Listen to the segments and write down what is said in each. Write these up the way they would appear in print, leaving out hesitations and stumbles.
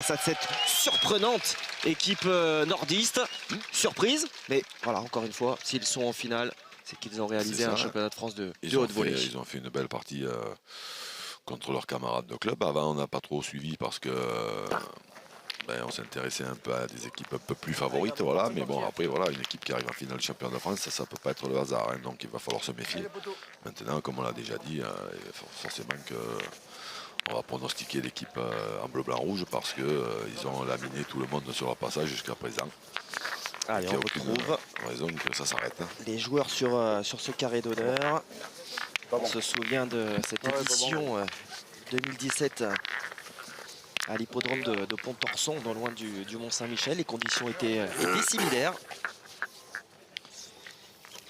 Cette surprenante équipe nordiste. Surprise, mais voilà, encore une fois, s'ils sont en finale, c'est qu'ils ont réalisé un championnat de France de haut volley. Ils ont fait une belle partie contre leurs camarades de club. Avant, on n'a pas trop suivi parce que on s'intéressait un peu à des équipes un peu plus favorites. Voilà. Mais bon, après, voilà, une équipe qui arrive en finale du championnat de France, ça ne peut pas être le hasard. Hein, donc, il va falloir se méfier. Maintenant, comme on l'a déjà dit, forcément que... on va pronostiquer l'équipe en bleu-blanc-rouge parce qu'ils ont laminé tout le monde sur leur passage jusqu'à présent. Allez, on retrouve raison que ça s'arrête. Hein. Les joueurs sur ce carré d'honneur. On se souvient de cette édition 2017 à l'hippodrome de Pont-Torson, non loin du Mont-Saint-Michel. Les conditions étaient similaires.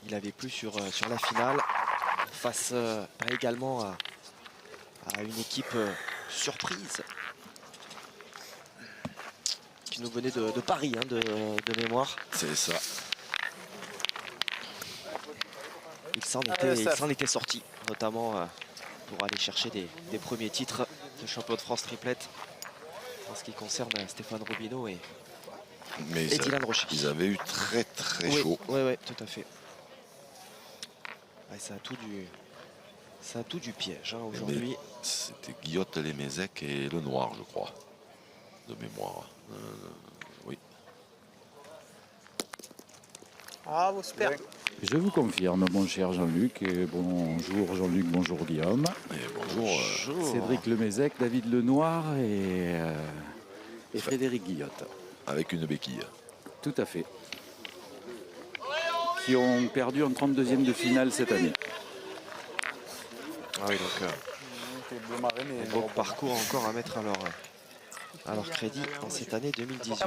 Il avait plu sur la finale face également à une équipe surprise qui nous venait de Paris, hein, de mémoire. C'est ça. Il s'en était sorti, notamment pour aller chercher des premiers titres de champion de France triplette en ce qui concerne Stéphane Robineau et Dylan Rocher. Ils avaient eu très chaud. Oui, tout à fait. Ouais, ça a tout du piège hein, aujourd'hui. C'était Guillotte, les Mézec et le Noir, je crois, de mémoire. Oui. Bravo, super. Je vous confirme, mon cher Jean-Luc. Bonjour Jean-Luc, bonjour Guillaume. Et bonjour. Cédric Lemezec, David Lenoir et Frédéric Guillotte. Avec une béquille. Tout à fait. Qui ont perdu en 32e de finale cette année. Ah oui, donc un beau parcours encore à mettre à leur crédit en cette année 2018.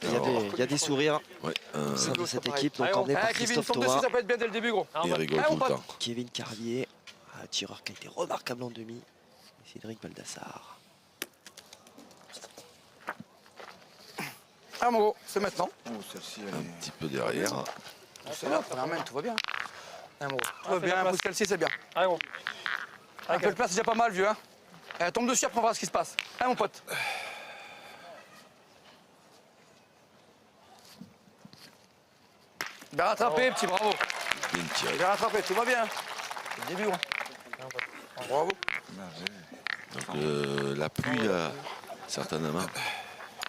Il y a des sourires au sein de cette équipe, donc emmené par Christophe Thomas. Ça peut être bien dès le début, gros. Il rigole tout le temps. Kevin Carlier, un tireur qui a été remarquable en demi. Et Cédric Baldassar. Ah, mon gros, c'est maintenant. Un petit peu derrière. C'est là, première main, tout va bien. Ah, mon gros. Tout va bien, pousse celle-ci, c'est bien. Allez, gros. Un peu de place, c'est déjà pas mal, vieux. Hein. Tombe dessus, après on verra ce qui se passe. Hein, mon pote. Bien rattrapé, petit bravo. Bien tiré. Bien rattrapé, tout va bien. C'est le début, gros. Bravo. Donc la pluie a certainement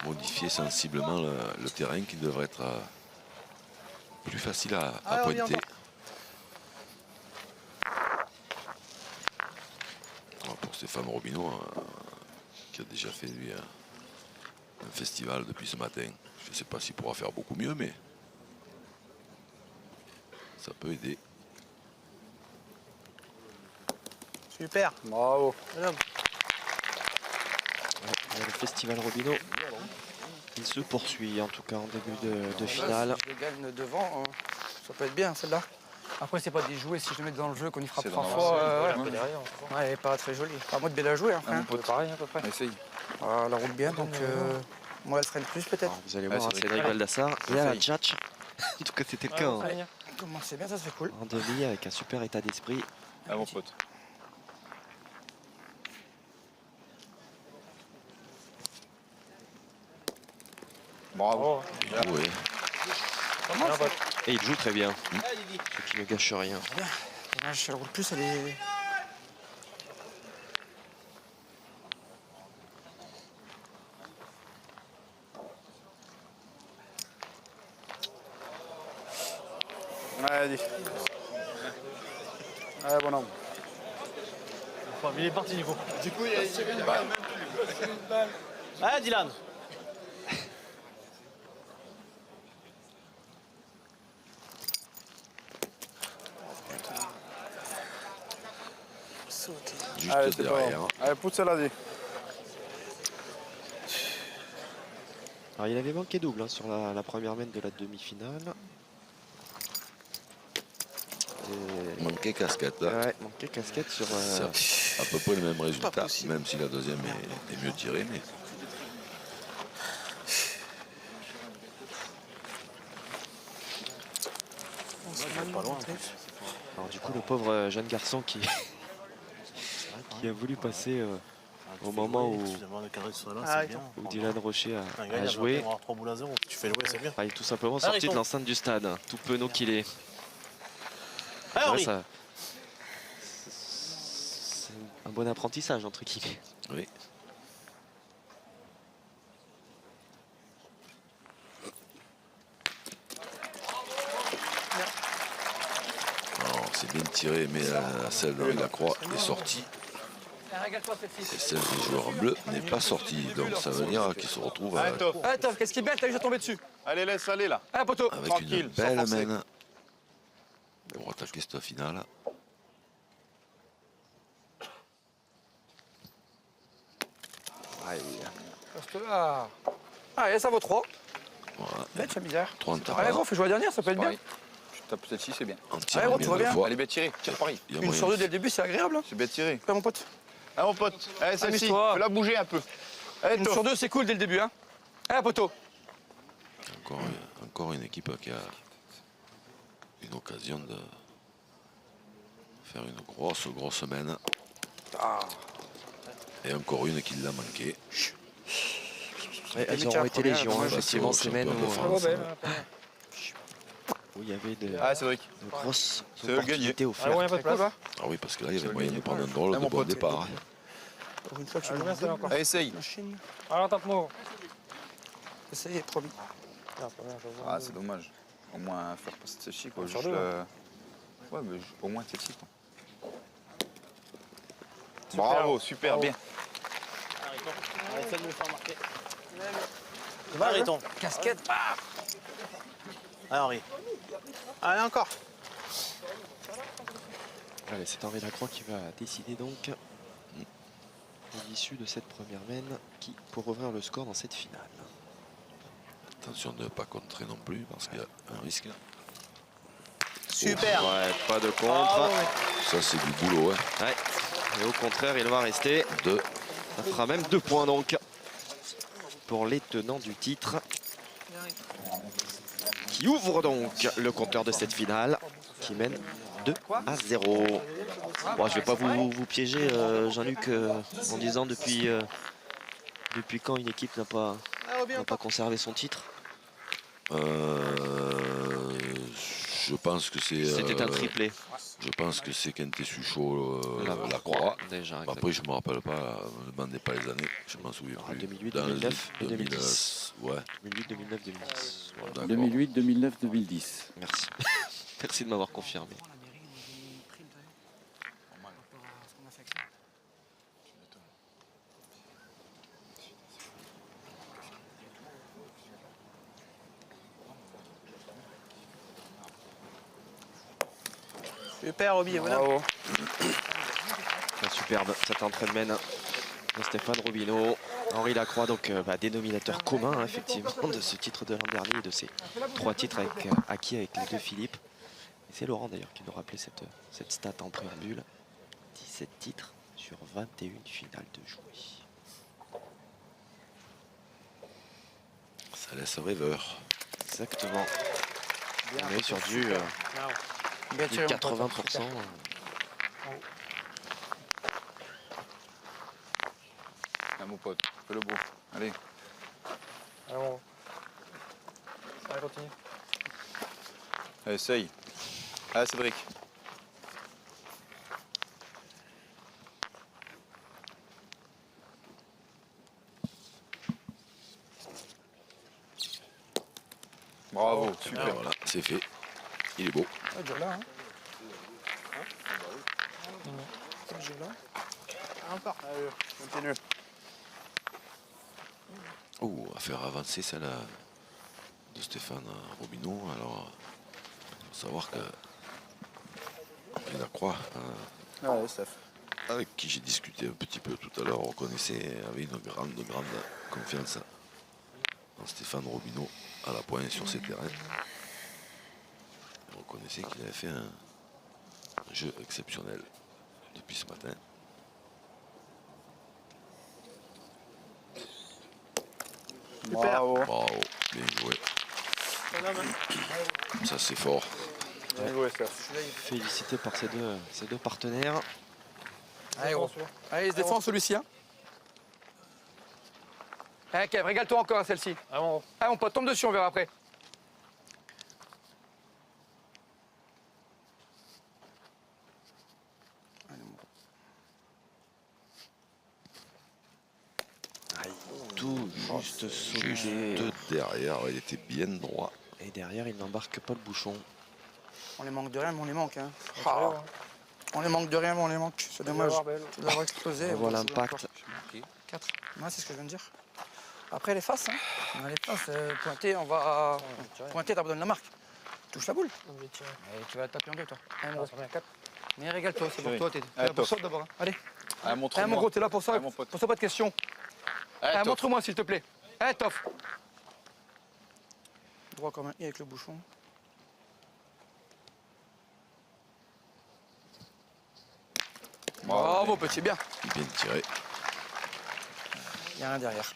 modifié sensiblement le terrain qui devrait être plus facile à pointer. Pour Stéphane Robineau, qui a déjà fait lui un festival depuis ce matin. Je ne sais pas s'il pourra faire beaucoup mieux, mais ça peut aider. Super. Bravo. Le festival Robineau, il se poursuit en tout cas en début de finale. Si je le gagne devant, ça peut être bien celle-là. Après, c'est pas des jouets, si je le mets dans le jeu, qu'on y frappe 3 fois. Ouais, elle est pas très jolie. Pas moi de bien la jouer. Hein, pareil, à peu près. Essaye. Voilà, elle roule bien, donc moi, elle freine plus peut-être. Vous allez voir, Cédric Baldassar et Alan Tchatch. En tout cas, c'était le cas. Hein. Comment c'est bien, ça se fait cool. En demi, avec un super état d'esprit. Ah, mon pote. Bravo. Oui. Et il joue très bien. Ce qui ne gâche rien. Là, je roule plus, elle est... Allez. Allez, bon homme. Enfin, il est parti, Nico. Du coup, il y a une balle. Allez, Dylan. Juste derrière. Allez, pousse celle-là, dis. Alors, il avait manqué double hein, sur la première main de la demi-finale. Manqué casquette. Ouais, manqué casquette sur... C'est à peu près le même résultat, même si la deuxième est mieux tirée. Mais... Pas loin, en plus. Alors du coup, le pauvre jeune garçon qui a voulu passer au moment où, Finalement, le cadre soit là, Ah, c'est bien. où Dylan Rocher Un a gars, il va joué. avoir 3 boules à 0. Tu fais jouer, c'est bien. Il est tout simplement Ah, sorti Riton. de l'enceinte du stade, tout penaud qu'il est. Ah, C'est vrai, Henri. c'est un bon apprentissage, entre guillemets. Oui. Alors, c'est bien tiré, mais celle d'Henri Lacroix est sortie. Et celle des joueurs bleus n'est pas sortie. Donc ça veut dire qu'ils se retrouvent Allez, Toff. Allez, Toff, qu'est-ce qui est bien, t'as déjà tombé dessus. Allez, laisse aller là. Allez, poteau. avec Tranquille, une sans belle forcer. main pour attaquer cette finale. Reste là. Allez, ça vaut 3. Voilà. Bête, la misère. 30 Allez, gros, fais jouer la dernière, ça peut être bien. Pareil. Tu tapes peut-être 6, c'est bien. En tirant Allez, gros, tu bien vois deux bien. fois, Allez, bien tiré. Tire pareil. il y a Une moyen sur deux de- dès le début, c'est agréable. Hein. C'est bien tiré. Là, mon pote. Ah, mon pote. Allez, celle-ci. Amuse-toi. Fais-la bouger un peu. Allez, Une Toff. sur deux, c'est cool dès le début. Hein. Allez, poteau. encore une équipe qui a une occasion de faire une grosse semaine. Et encore une qui l'a manqué. Elles Micha, auront été première, légion, dommage. effectivement, C'est au semaines championnat de où, France. où il y avait Ah, Cédric. de grosses C'est eux le opportunités Ah, offertes. ouais, pas de place. Ah oui, parce que là, il y avait moyen de prendre un drôle Ah, de mon bon pote. départ. Hein. Pour une fois que je Ah, suis bien, c'est encore. Allez, essaye. machine. Alors, tape-moi. Essayez, promis. Ah, c'est dommage. Au moins faire passer celle-ci, quoi. Sur Juste deux, Ouais, mais au moins celle-ci, quoi. Bravo, super, Bravo. bien. On va essayer de le faire marquer. Va, Riton. Casquette. Allez, Henri. Allez, encore. Allez, c'est Henri Lacroix qui va décider donc de l'issue de cette première mène qui pour ouvrir le score dans cette finale. Attention de ne pas contrer non plus, parce qu'il y a un risque. Super. Ouais, pas de contre. Bravo. Ça, c'est du boulot. Hein. Ouais. Et au contraire, il va rester. Deux. Ça fera même 2 points donc pour les tenants du titre. Qui ouvre donc le compteur de cette finale, qui mène 2-0. Bon, je vais pas vous piéger, Jean-Luc, en disant depuis quand une équipe n'a pas conservé son titre. Je pense que c'est. C'était un triplé. Je pense que c'est Quentin Suchot, Lacroix. Déjà. Après, je ne me rappelle pas, ne me demandez pas les années, je m'en souviens plus. 2008, Dans 2009, 2000, 2010. Ouais, 2008, 2009, 2010. Voilà. d'accord. 2008, 2009, 2010. Merci. Merci de m'avoir confirmé. Super, Roby, voilà. Bravo. Superbe cet entraînement de Stéphane Robineau. Henri Lacroix, donc dénominateur commun hein, effectivement de ce titre de l'an dernier et de ces 3 titres acquis avec les 2 Philippe. Et c'est Laurent d'ailleurs qui nous rappelait cette stat en préambule. 17 titres sur 21 finales de jouer. Ça laisse rêveur. Exactement. On est sur du Bien tiré, mon pote. 80%. Ah, mon pote, fais le beau. Allez. Allez, bon. Allez, continue. Allez, essaye. Allez, Cédric. Bravo, super. Voilà, c'est fait. Il est beau. Ah, dur là, hein. Dur là. Encore. Allez, Continue. Oh, à faire avancer celle de Stéphane Robineau. Alors, il faut savoir que Henri Lacroix, Ah ouais, Steph. avec qui j'ai discuté un petit peu tout à l'heure, on connaissait, avait une grande confiance en Stéphane Robineau à la pointe sur ses terrains. On reconnaissait qu'il avait fait un jeu exceptionnel depuis ce matin. Bravo. Bravo, bien joué. Ça c'est fort. Bien joué, Steph. Félicité par ces deux partenaires. Allez, gros. Allez, il se défend celui-ci. Hein. Eh, Kev, régale-toi encore à celle-ci. Ah, mon pote, tombe dessus, on verra après. Tout juste sauvé. Juste derrière, il était bien droit. Et derrière, il n'embarque pas le bouchon. On les manque de rien, mais on les manque. Hein. Ah. On les manque de rien, mais on les manque. C'est dommage. Tu dois avoir explosé. On voit l'impact. 4. Ouais, c'est ce que je viens de dire. Après, les faces. Hein. On a les faces. Pointer, on va. Pointer, t'as besoin de la marque. Touche la boule. Et tu vas taper en deux, toi. Allez, mon gros. Mais régale-toi, c'est pour toi. T'es là pour ça d'abord. Hein. Allez. Montre-moi. Mon gros, t'es là pour ça. mon pote. Pour ça, pas de questions. Montre-moi, s'il te plaît. Allez, Toff. Droit comme un i avec le bouchon. Bravo, petit, bien. Bien tiré. Il n'y a rien derrière.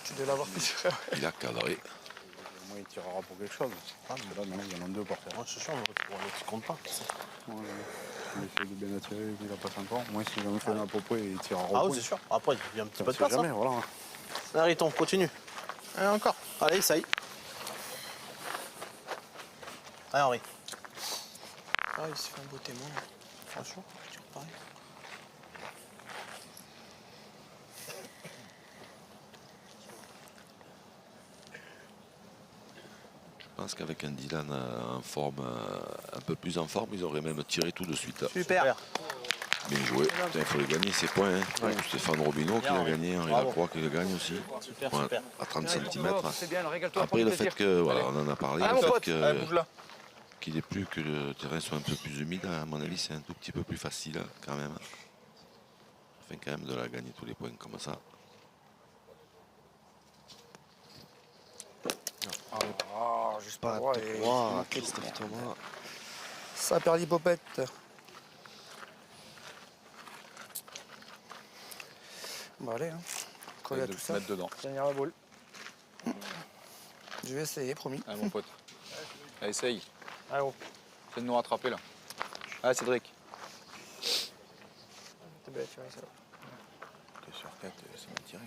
Tu dois l'avoir fait. Il a cadré. Moi, il tirera pour quelque chose. Parce que là, il y en a deux par terre. Moi, je suis sûr, tu comptes pas. Ouais, il essaie de bien attirer, puis il a pas encore. Moi, si jamais fait un peu près, il tirera au Ah point. oui, c'est sûr. Après, il y a un petit peu de Ça place. jamais, voilà. Ariton, continue. Allez, encore. Allez, ça y est. Allez, Henri. Ah, il s'est fait un beau témoin. Franchement, tu reparais. Je pense qu'avec un Dylan en forme, un peu plus en forme, ils auraient même tiré tout de suite. Super. Bien joué. Putain, il faut les gagner ces points. Hein. Stéphane Robineau qui l'a gagné, Henri Lacroix qui le gagne aussi. Super, Ouais, super. à 30 cm. C'est bien, régale-toi. Après le fait que, voilà, on en a parlé, Allez, le mon fait pote. Allez, bouge là. qu'il ait plus que le terrain soit un peu plus humide, à mon avis, c'est un tout petit peu plus facile quand même. Enfin, quand même de la gagner tous les points comme ça. Ah, juste Pas droit de et- droit, Christophe Thomas. Ça perd l'hypopète. Bon, allez, hein. Coller à tout ça. Mettre dedans. Tenir la boule. Je vais essayer, promis. Allez, mon pote. Allez, essaye. Allez, gros. Essaye de nous rattraper, là. Allez, Cédric. T'es bête, tu vois, ça. T'es sur 4, c'est bien tiré.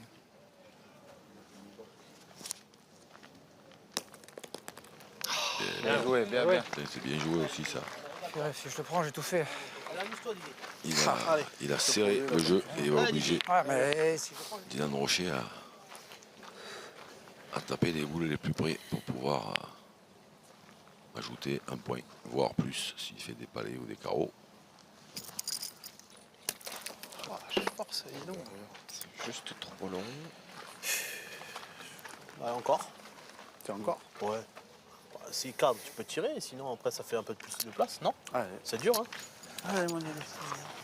Bien joué, bien, bien. C'est bien joué aussi ça. Ouais, si je le prends, j'ai tout fait. Il a serré le jeu et il va obliger Ouais, mais si je le prends, Dylan Rocher à taper les boules les plus près pour pouvoir ajouter un point, voire plus s'il fait des palets ou des carreaux. Je force, dis donc. Juste trop long. Allez, encore. Tiens, encore. Ouais. Bah, s'il cadre, tu peux tirer, sinon après ça fait un peu plus de place, non? Allez. C'est dur, hein? allez, mon Dieu.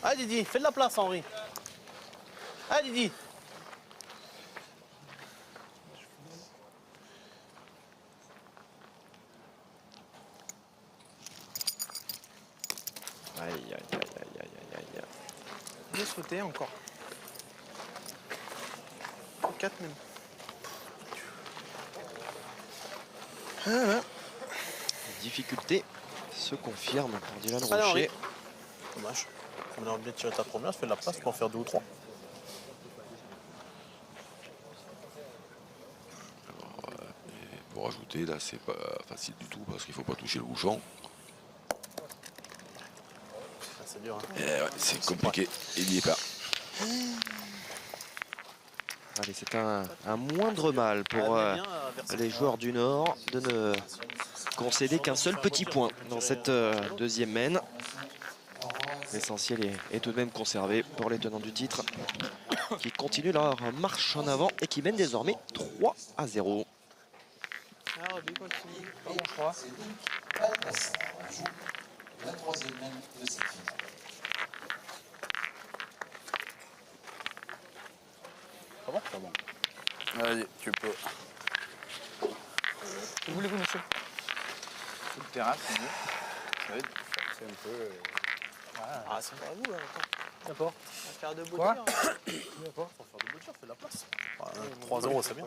Allez, Didi, fais de la place, Henri. Allez, Didi. Aïe, aïe, aïe, aïe, aïe, aïe, aïe. Bien sauté encore. 4 même. Difficulté se confirme pour Dylan Allez, Henri. Rocher. Dommage. On a bien tiré ta première, fais de la place pour en faire 2 ou 3. Et pour ajouter, là, c'est pas facile du tout parce qu'il faut pas toucher le bouchon. C'est dur, hein? Et ouais, c'est compliqué. Il n'y est pas. Allez, c'est un moindre mal pour les joueurs du Nord de ne concéder qu'un seul petit point dans cette deuxième main. L'essentiel est tout de même conservé pour les tenants du titre qui continuent leur marche en avant et qui mènent désormais 3-0. Ah, Roby continue. Pas bon, je crois. La troisième main de cette finale. Ah bon? C'est bon. Allez, tu peux. Où voulez-vous, monsieur? Tout le terrain, c'est mieux. Ça aide. C'est un peu. Ah, c'est pas à vous, là. D'accord. On va faire de beaux Quoi? tirs. D'accord. Faut faire de beaux tirs, fais de la place. 3-0, c'est bien.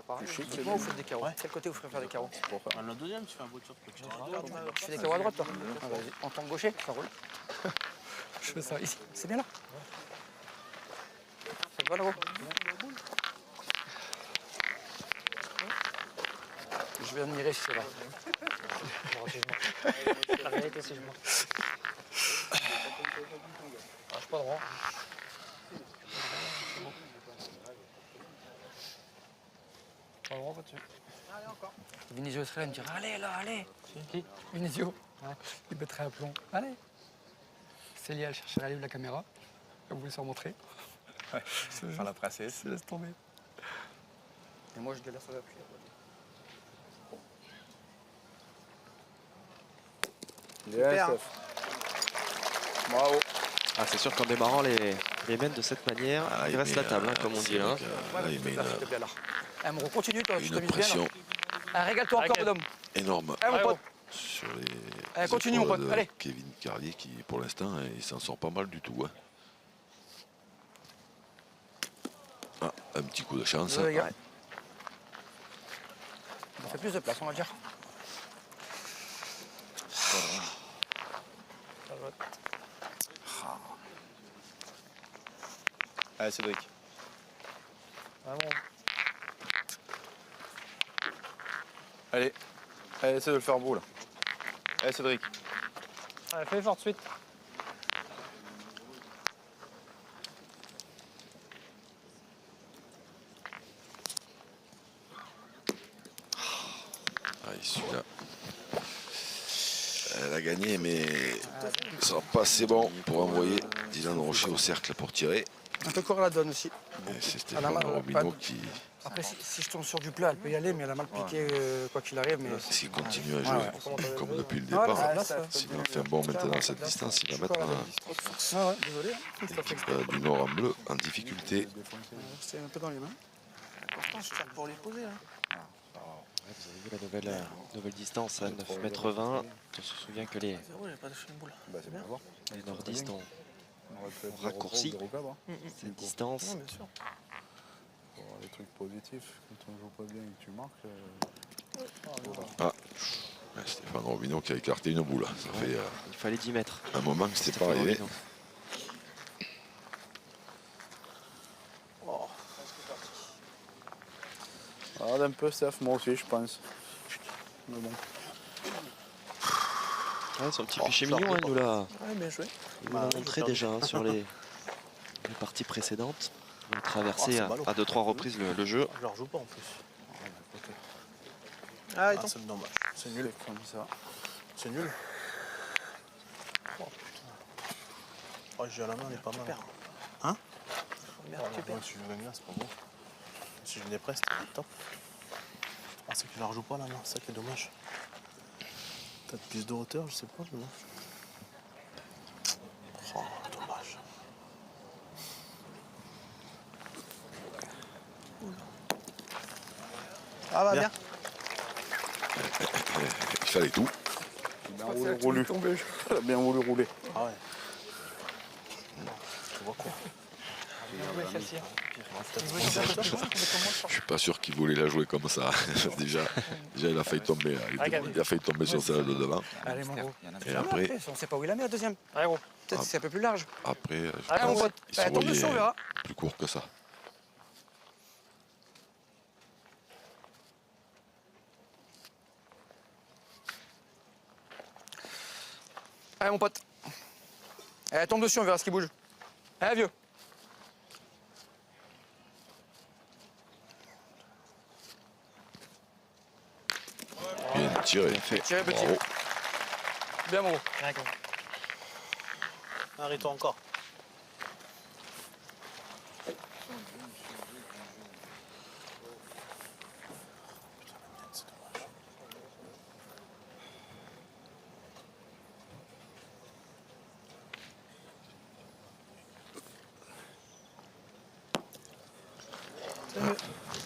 Dites-moi où vous faites des carreaux. Quel côté vous ferez faire des carreaux? Le deuxième, tu fais un beau tir. Tu tires à droite. Tu fais des carreaux à droite, toi? Ah, vas-y. En tant que gaucher, ça roule. Je fais ça ici. C'est bien là. C'est bon, gros. je vais admirer si c'est vrai. La vérité, c'est je mens. Ah, je suis pas droit. Pas droit, pas dessus. Vinizio serait là, il me dirait allez là, allez. Qui? Vinizio, il mettrait un plomb. Allez. Célia, elle chercherait à livre la caméra. Elle voulait s'en montrer. Faire la princesse. Je laisse tomber. Et moi, je galère sur l'appui. Bien, Steph. Bravo. Ah, c'est sûr qu'en démarrant les mènes de cette manière, Ah, il reste la table, hein, comme on c'est dit. vrai Hein. que, là, il met Amro, continue, toi, tu une t'amuses bien. pression là. Ah, régale-toi encore, T'inquiète. bonhomme. énorme Allez, mon pote. sur les Allez, continue, mon épaules pote, de allez. Kevin Carlier qui, pour l'instant, il s'en sort pas mal du tout. Hein. Ah, un petit coup de chance. Les gars. On fait plus de place, on va dire. Allez, Cédric. Ah bon. Allez. Allez, essaie de le faire beau, là. Allez, Cédric. Allez, fais fort de suite. Ah, celui-là. Elle a gagné, mais ça sera pas assez bon pour envoyer Dylan Rocher au cercle pour tirer. Un peu corps à la donne aussi. Et c'est Elle a Stéphane mal, Robineau pas- qui, Après, si je tombe sur du plat, elle peut y aller, mais elle a mal piqué quoi qu'il arrive. Mais s'il continue à jouer comme depuis le Ah ouais, départ, là, ça- s'il en fait un bon maintenant à cette distance, il va mettre Ah ouais, désolé. l'équipe du Nord en bleu en difficulté. C'est un peu dans les mains. Pourtant, je tire pour les poser. Hein. Ouais, vous avez vu la nouvelle distance à 9,20 m. On se souvient que les J'ai pas touché une boule. Bah, c'est bien. les nordistes ont On aurait pu être raccourci 0,4, hein. cette distance. Non, bien sûr. Pour avoir des trucs positifs. Quand on joue pas bien et que tu marques. Ah, ouais, Stéphane Robineau qui a écarté une boule. Ça fait Il fallait 10 mètres. un moment que c'était pas Stéphane arrivé. Robineau. Regarde un peu, Steph, moi aussi, je pense. Mais bon. Ouais, son petit péché mignon, hein, Ouais, bien joué. il nous l'a montré déjà hein, sur les parties précédentes. Il a traversé à 2-3 reprises le jeu. Je le rejoue pas en plus. Ah, Ah, c'est dommage. C'est nul comme ça. C'est nul. Oh putain. Oh, j'ai à la main, elle est pas mal. Hein? Merde, tu perds. Si je gagne là, c'est pas bon. Si je l'ai presque, c'est top. Ah, c'est qu'il la rejoue pas la main, c'est ça qui est dommage. Peut-être plus de hauteur, je sais pas, mais bon. Oh, dommage. Ah, va Bien. bien. Il fallait tout. Il a bien voulu rouler. Il a bien voulu rouler. Ah ouais. Tu vois quoi? Je suis pas sûr qu'il voulait la jouer comme ça. déjà, il a failli tomber. Il a failli tomber sur celle de devant. Allez, mon gros. Et après, On sait pas où il a mis la deuxième. Allez, gros. Peut-être que c'est un peu plus large. après, je Allez, mon pense pote. qu'il se Tombe dessus, on voyait verra. plus court que ça. Allez, mon pote. Allez, tombe dessus, on verra ce qui bouge. Allez, vieux. Bien tiré. Tirez, petit. Bravo. Bien, mon gros. D'accord. Arrête-toi encore.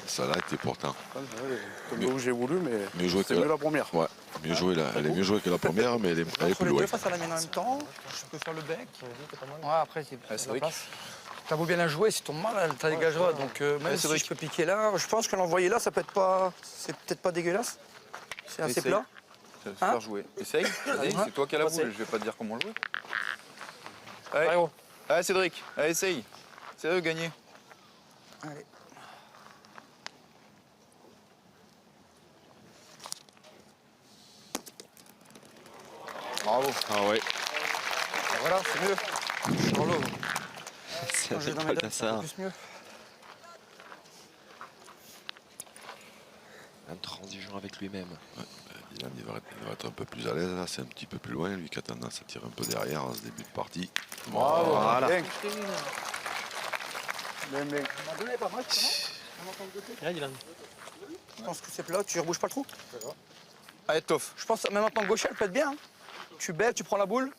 Ça l'a été pourtant. Comme où j'ai voulu, mais Mieux joué c'est que mieux la première. Ouais, mieux joué là. Elle est mieux jouée que la première, mais elle est Entre plus les loin. deux face à la mienne en même temps. Je peux faire le bec. Ouais, après, c'est c'est la vrai place. T'as beau bien la jouer, si tu tombes mal, elle te dégagera. Donc, même c'est si vrai je peux piquer là, je pense que l'envoyer là, ça peut être pas. C'est peut-être pas dégueulasse. C'est assez Essaye. plat. Ça va se faire jouer. Essaye. Vas-y, c'est toi qui as la boule. Je vais pas te dire comment jouer. Allez, Allez, gros. allez Cédric. Allez, essaye. C'est eux gagner. Allez. Bravo. Ah ouais, Et voilà, c'est mieux. Je suis dans l'eau. c'est Quand je vais avec dans mes Paul dates, c'est un peu Dassard. plus mieux. Intransigeant avec lui-même. Dylan, il va être un peu plus à l'aise, là, c'est un petit peu plus loin, lui qui a tendance à tirer un peu derrière en ce début de partie. Bravo. Voilà. Bien. Je pense que c'est plat, tu rebouges pas le trou. Allez, Toff. Je pense que même en tant que gaucher, elle peut être bien. Hein. Tu baies, tu prends la boule.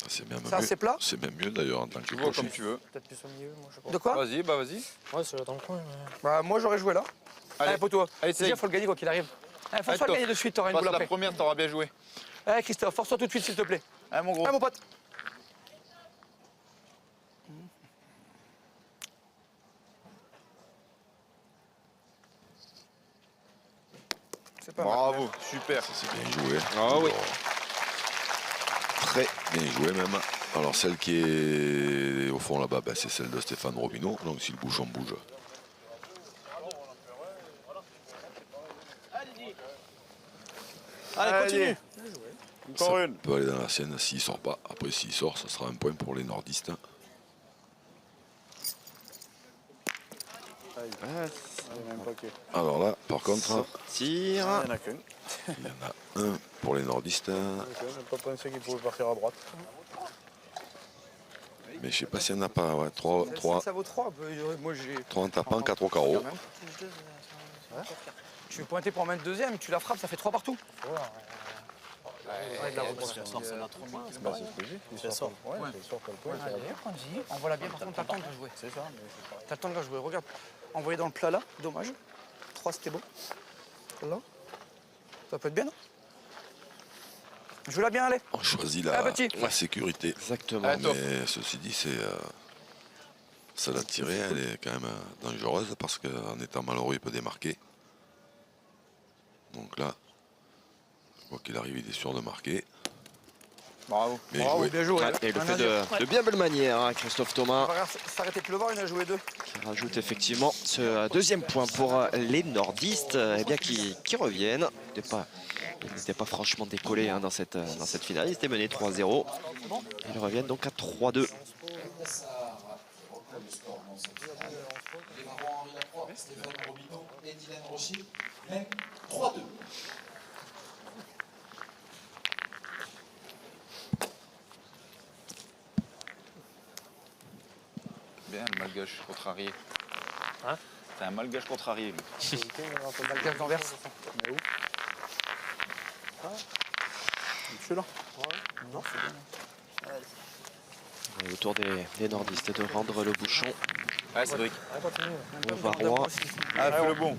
C'est même Ça, mieux. c'est plat. C'est même mieux d'ailleurs en tant que Tu vois gaucher. comme tu veux. Peut-être plus au milieu, moi je sais pas. De quoi? Vas-y, bah vas-y. Ouais, c'est dans le coin. Bah moi j'aurais joué là. Allez. Allez poteau. Allez, Déjà essaye. faut le gagner quoi qu'il arrive. Faut Allez, soit le Toff. gagner de suite, t'auras une Passe boule la après. première, t'auras bien joué. Allez Christophe, force-toi tout de suite s'il te plaît. Allez, mon gros. Allez mon pote. C'est pas mal. Bravo, super. Ça, c'est bien joué. Ah oui. Très bien joué même. Alors celle qui est au fond là-bas, ben, c'est celle de Stéphane Robineau. Donc si le bouchon bouge. Allez, continue. Encore une. Peut aller dans la sienne s'il sort pas. Après s'il sort, ça sera un point pour les nordistes. Alors là, par contre, Tire. Il n'y en a qu'un. il y en a un pour les nordistes. Je n'ai pas pensé qu'il pouvait partir à droite. Mais je sais pas s'il n'y en a pas. Ouais, 3 Ça vaut 3. Moi j'ai. en tapant, 4 au carreau. Tu veux pointer pour en mettre deuxième, tu la frappes, ça fait 3 partout. C'est la trop main. C'est ce que j'ai. Il sort. Ouais, il sort pas le point. Allez, envoie-la bien, par contre t'as le temps de la jouer. C'est ça, mais T'as le temps de la jouer, regarde. Envoyer dans le plat là, dommage. 3 c'était beau. Là. Ça peut être bien, non? Joue-la bien, allez. On choisit Ah, la, petit. la sécurité. Exactement. Allez, top. Mais ceci dit, c'est ça l'a tirée, elle est quand même dangereuse parce qu'en étant malheureux, il peut démarquer. Donc là, quoi qu'il arrive, il est sûr de marquer. Bravo. Bien Bravo, joué. bien joué. Ouais, et le Rien fait à dire. de bien belle manière, hein, Christophe On Thomas, va s'arrêter de pleuvoir, il en a joué 2. qui rajoute effectivement ce deuxième point pour les nordistes, eh bien, qui reviennent. Ils n'étaient pas franchement décollés hein, dans cette finale, ils étaient menés 3-0. Ils reviennent donc à 3-2. Les marrons Henri Lacroix, Stéphane Robineau et Dylan Rocher mènent 3-2. Bien, le malgache contrarié. Hein? C'est un malgache contrarié, lui. Malgache d'Anvers. celui-là. Et autour des nordistes de rendre le bouchon Allez, Cédric. au Varrois. Ah, fais le bon.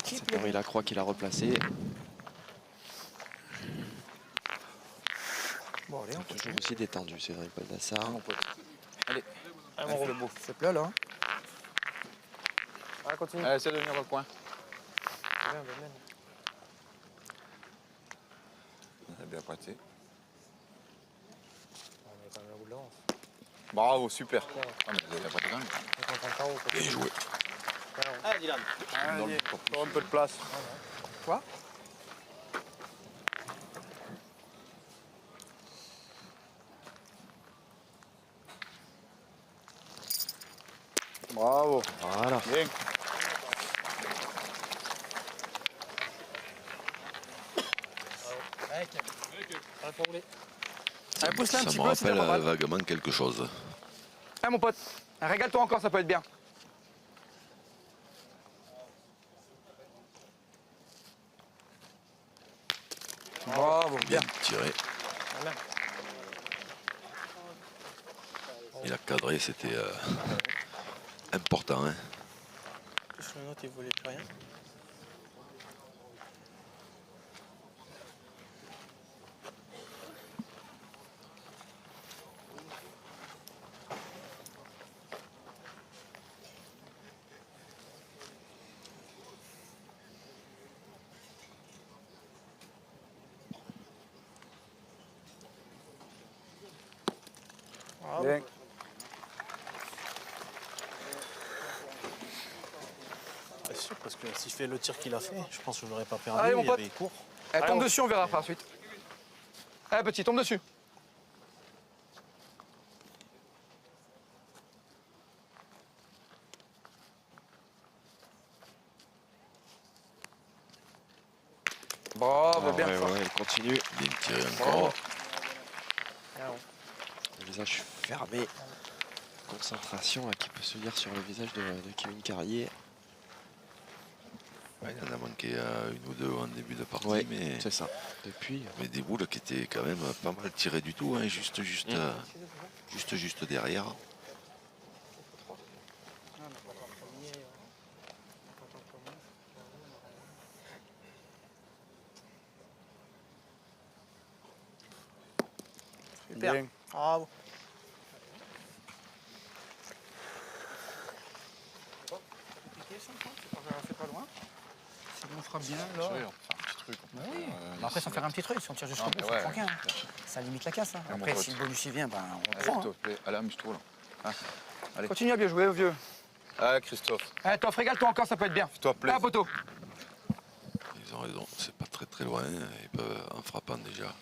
C'est Henri Lacroix qui l'a replacé. Bon, allez, on Toujours aussi détendu, Cédric Baldassar. Mon pote. Allez. Allez, Allez, fais le beau. C'est plat là. Hein. Allez, continue. Allez, essaie de venir dans le coin. Bien, bien, bien. C'est bien prêté. On est quand même à bout de l'avance. Bravo, super. Ah, mais vous avez prêté quand même. On est en train de carreau, quoi. Bien joué. Allez, Dylan. Allez, encore un peu de place. Quoi? Bravo. Voilà. Bien. Allez, pour rouler. Allez, pousse-la un Ça petit me peu, c'est rappelle pas mal. vaguement quelque chose. Allez, mon pote. Régale-toi encore, ça peut être bien. Bravo, Bien bien. tiré. Voilà. Il a cadré, c'était important. Hein. Plus le note, il voulait plus rien. Bien. C'est sûr, parce que s'il fait le tir qu'il a fait, je pense que je l'aurais pas perdu. Allez, mon il pote. avait court. Elle tombe dessus, on verra par la suite. Allez, petit, tombe dessus. Bravo, bien ouais, fort. ouais, il continue. Bien tiré encore. Le visage fermé. Concentration qui peut se lire sur le visage de Kevin Carrier. Ouais, il en a manqué une ou deux en début de partie, Ouais, mais, c'est ça. Depuis. mais des boules qui étaient quand même pas mal tirées du tout, hein, juste derrière. Super. Bravo. C'est pas loin. Si on frappe bien, là. Oui, on peut faire un petit truc. On peut faire, Bah après, sans faire un petit truc, si on tire jusqu'au bout, mais ça ouais, prend qu'un. bien sûr. Ça limite la casse. Hein. Et mon Après, pote. si le bonus y vient, ben, on Allez, prend. s'il Hein. te plaît. Allez, amuse-toi là. Hein. Allez. Continue à bien jouer, vieux. Ah, Christophe, Allez, Toff, régale-toi encore, ça peut être bien. fais-toi Ah, plaisir. poteau. Ils ont raison, c'est pas très loin. Ils peuvent, en frappant déjà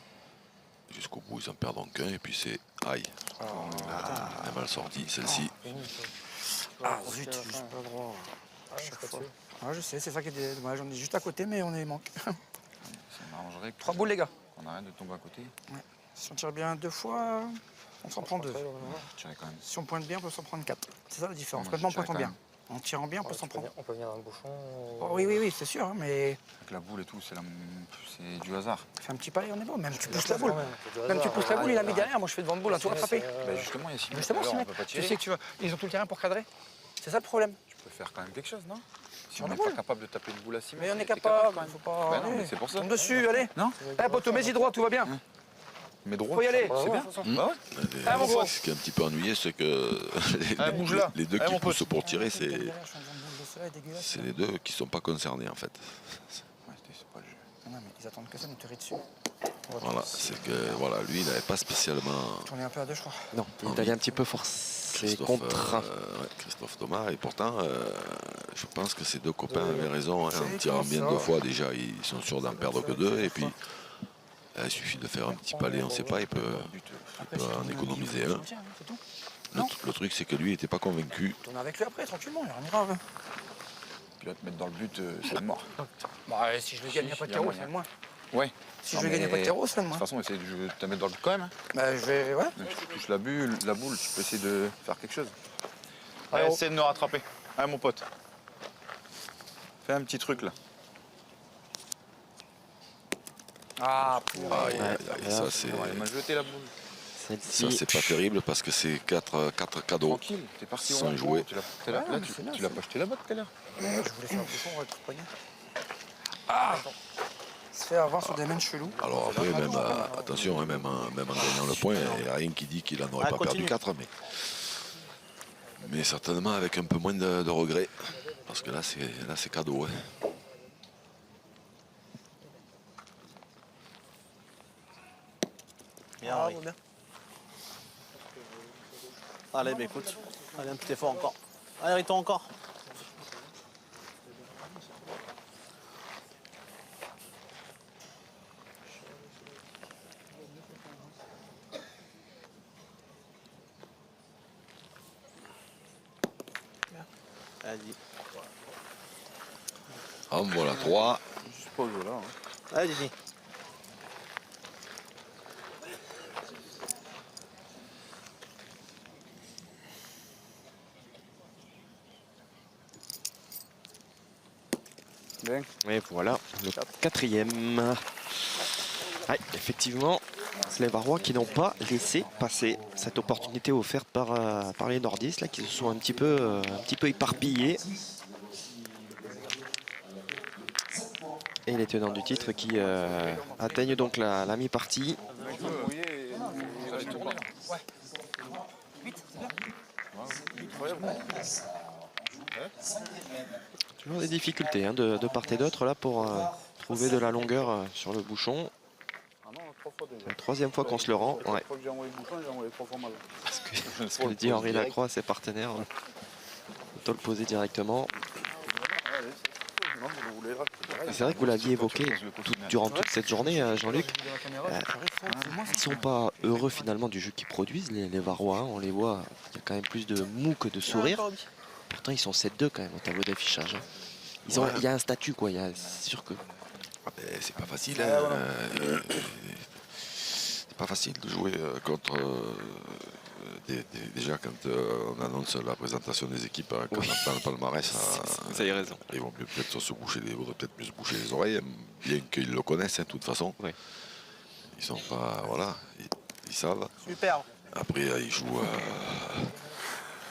jusqu'au bout, ils en perdent qu'un. Et puis c'est aïe. Elle est mal sortie, celle-ci. Ah, zut, j'ai pas droit. À chaque fois. Ah, je sais, c'est ça qui est dommage. On est juste à côté, mais on est manque. Ça m'arrangerait 3 boules, les gars. qu'on arrête de tomber à côté. Si on tire bien 2 fois, on s'en prend 2. Je tirais quand même. Si on pointe bien, on peut s'en prendre 4. C'est ça la différence. Non, Maintenant, on je tirais pointe quand bien. même. En tirant bien, on peut s'en prendre. On peut venir dans le bouchon. Oh, oui, c'est sûr, hein, mais Avec la boule et tout, c'est du hasard. fais un petit palais, on est bon. Même tu pousses la boule. Même tu pousses la boule, il a mis derrière. Moi, je fais devant le boule, à tout rattraper. Bah justement, il y a 6 mètres. Justement, Alors, si on mec, peut pas tu tirer. sais que tu vas. Ils ont tout le terrain pour cadrer. C'est ça le problème. Tu peux faire quand même quelque chose, non? Si Sur on la n'est pas boule. capable de taper une boule à 6 mètres. Mais on est t'es capable. quand même. Faut pas. Bah non, Allez, mais c'est pour ça. tombe dessus, allez. Non? Eh, poteau, mets-y droit, tout va bien. Mais droit. Faut y aller. C'est bien. Bah ouais. Ah, mon gros. Ce qui est un petit peu ennuyé, c'est que bouge là. les deux Ah, qui mon pote. poussent pour tirer, c'est Derrière, je suis en train de boule de cela, dégueulasse. c'est les deux qui sont pas concernés en fait. Ouais, c'est pas le jeu. Non, mais ils attendent que ça, nous tirer dessus. Voilà, c'est que voilà, lui, il n'avait pas spécialement Tourner un peu à deux, je crois. Non, il est allé un petit peu forcé Christophe, contre. ouais, Christophe Thomas. Et pourtant, je pense que ces deux copains avaient raison. Hein, en C'est tirant comme bien ça. 2 fois, déjà, ils sont sûrs d'en perdre que 2. Et puis, il suffit de faire un petit palais, on ne sait pas, il peut en économiser un. C'est tout. Le truc, c'est que lui, il n'était pas convaincu. Tourner avec lui après, tranquillement, il n'y a rien de grave. Puis là, te mettre dans le but, c'est mort. Bah, si je le gagne, il n'y a pas de y a carreau, moyen. c'est de moi. Ouais. Si Non, je le gagne, il n'y a pas de mais carreau, c'est de De moi. toute façon, essaye de te mettre dans le but quand même. Hein. Bah, je vais. Ouais. Même si tu touches la boule, tu peux essayer de faire quelque chose. Allez, Allez, essaie de nous rattraper. Allez, mon pote. Fais un petit truc là. Ah, Aïe, aïe, aïe, ça, c'est. Elle m'a jeté la boule. Ça, Celle-ci. c'est pas terrible parce que c'est 4 cadeaux. Tranquille, t'es parti Sans au jouer. jouer. Tu l'as t'es là, Ouais, là, mais c'est bien, tu l'as c'est pas jeté là-bas tout à l'heure. je voulais faire un bouchon, on va être poignet. Ah, se fait avoir sur des mains chelous. Alors après, même, attention, hein, même en gagnant le point, il n'y a rien qui dit qu'il n'en aurait pas perdu 4. Mais certainement avec un peu moins de regrets. Parce que là, c'est cadeau. Hein. Bien, oui. Allez, bah écoute. Allez, un petit effort encore. Allez, Riton, encore. Allez, En voilà 3. Je suis pas au jeu là. Hein. allez, Didi. Bien. Et voilà, le quatrième. Ah, effectivement, c'est les Varois qui n'ont pas laissé passer cette opportunité offerte par les nordistes, là, qui se sont un petit peu éparpillés. Et les tenants du titre qui atteignent donc la mi-partie. Toujours des difficultés hein, de part et d'autre là pour trouver de la longueur sur le bouchon. C'est la troisième fois qu'on se le rend. Ouais. J'ai envoyé le bouchon, j'ai envoyé 3 fois mal. Ce que dit Henri Lacroix, ses partenaires. Autant le poser directement. C'est vrai que vous l'aviez évoqué durant toute cette journée, Jean-Luc. Ils sont pas heureux finalement du jeu qu'ils produisent, les Varois. Hein. On les voit, il y a quand même plus de mou que de sourire. Pourtant, ils sont 7-2 quand même au tableau d'affichage. Hein. Il y a un statut, quoi. C'est sûr que. C'est pas facile. Hein. C'est pas facile de jouer contre. Déjà, quand on annonce la présentation des équipes, quand on entend le palmarès, vous avez raison. Ils vont peut-être se boucher peut-être mieux se boucher les oreilles, bien qu'ils le connaissent, hein, de toute façon. Oui. Ils sont pas. Voilà, ils savent. Super. Après, ils jouent.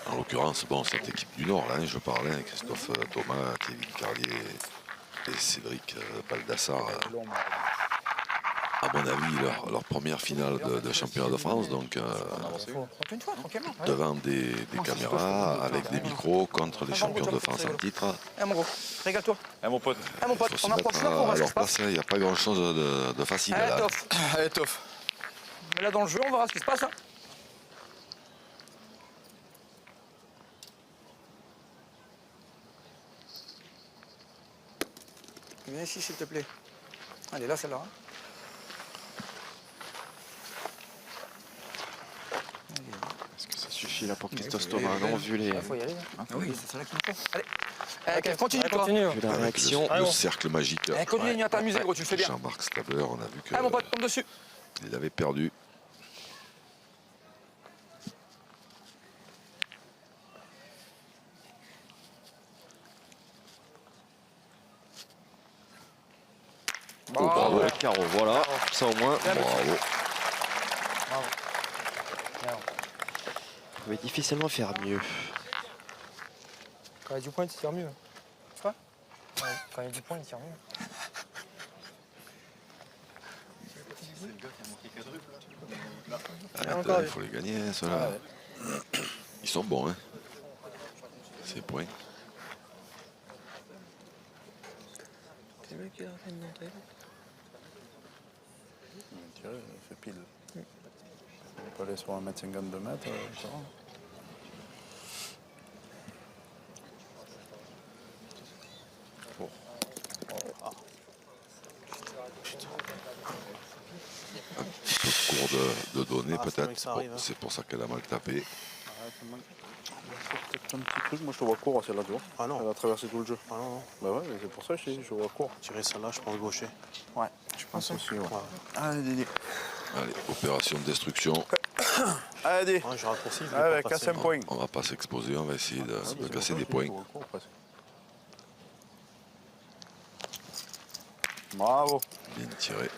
En l'occurrence, bon, cette équipe du Nord, là, je parlais, hein, Christophe Thomas, Kevin Carlier et Cédric Baldassar. À mon avis, leur première finale de championnat de France, donc Une fois, tranquillement. devant des caméras, avec des micros, contre les champions de France en titre. Eh mon gros, régale-toi. Eh mon pote. Eh mon Il pote, faut se on approche mettre là pour voir à ce qui leur se passe. place, il n'y a pas grand-chose de facile Allez, là. Toff. Allez, Toff. Mais là, dans le jeu, on verra ce qui se passe. Hein. Viens ici, s'il te plaît. Allez, là, celle-là. Hein. Est-ce que ça suffit là pour Christophe Thomas? Non, vu les. Il faut y aller. Hein. Ah oui, c'est celle-là qu'il nous faut. Allez, continue, toi. Continue. Vu la réaction. Le cercle magique. Continue à t'amuser, gros, tu le fais bien. Jean-Marc Stabler, on a vu Allez, mon pote, tombe dessus. qu'il avait perdu. Oh, bravo, le carreau, voilà. Ça au moins. Bravo. Vous pouvez difficilement faire mieux. Quand il y a du point, il tire mieux. Quoi? Quand il y a du point, il tire mieux. Il faut les gagner, hein, ceux-là. Ils sont bons, hein. Ces points. C'est lui qui a fait une montée. Il fait pile. On peut aller sur 1m52 mètres. Ça va. Un petit peu court de données, Ah, c'est vrai peut-être. que ça arrive, hein. C'est pour ça qu'elle a mal tapé. Peut-être un petit truc, moi je te vois court celle-là, tu vois. Ah non. Elle a traversé tout le jeu. Ah non, non. Bah ouais, c'est pour ça que je te dis, je vois court. Tirer celle-là, je pense gaucher. Ouais, je pense aussi, ouais. Allez, Didi. Allez, opération de destruction. Allez, Didi. Ouais, je raccourcis. Allez, casse un point. On va pas s'exposer, on va essayer de casser des points. Bravo. Bien tiré.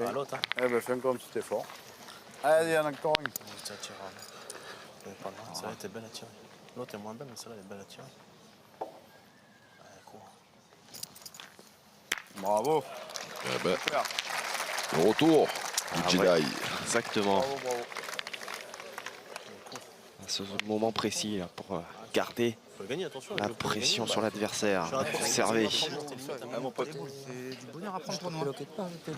À l'autre, hein. Eh ben, fais encore un petit effort. Allez, il y en a encore une. Ça tire. Celle-là était belle à tirer. L'autre est moins belle, mais celle-là elle est belle à tirer. Ouais, court. Bravo. Eh ben, le retour du Jedi. Ouais. Exactement. Bravo, bravo. À ce moment précis là, pour garder Faut gagner, attention. la pression sur l'adversaire. Observez. C'est du bonheur à prendre pour nous.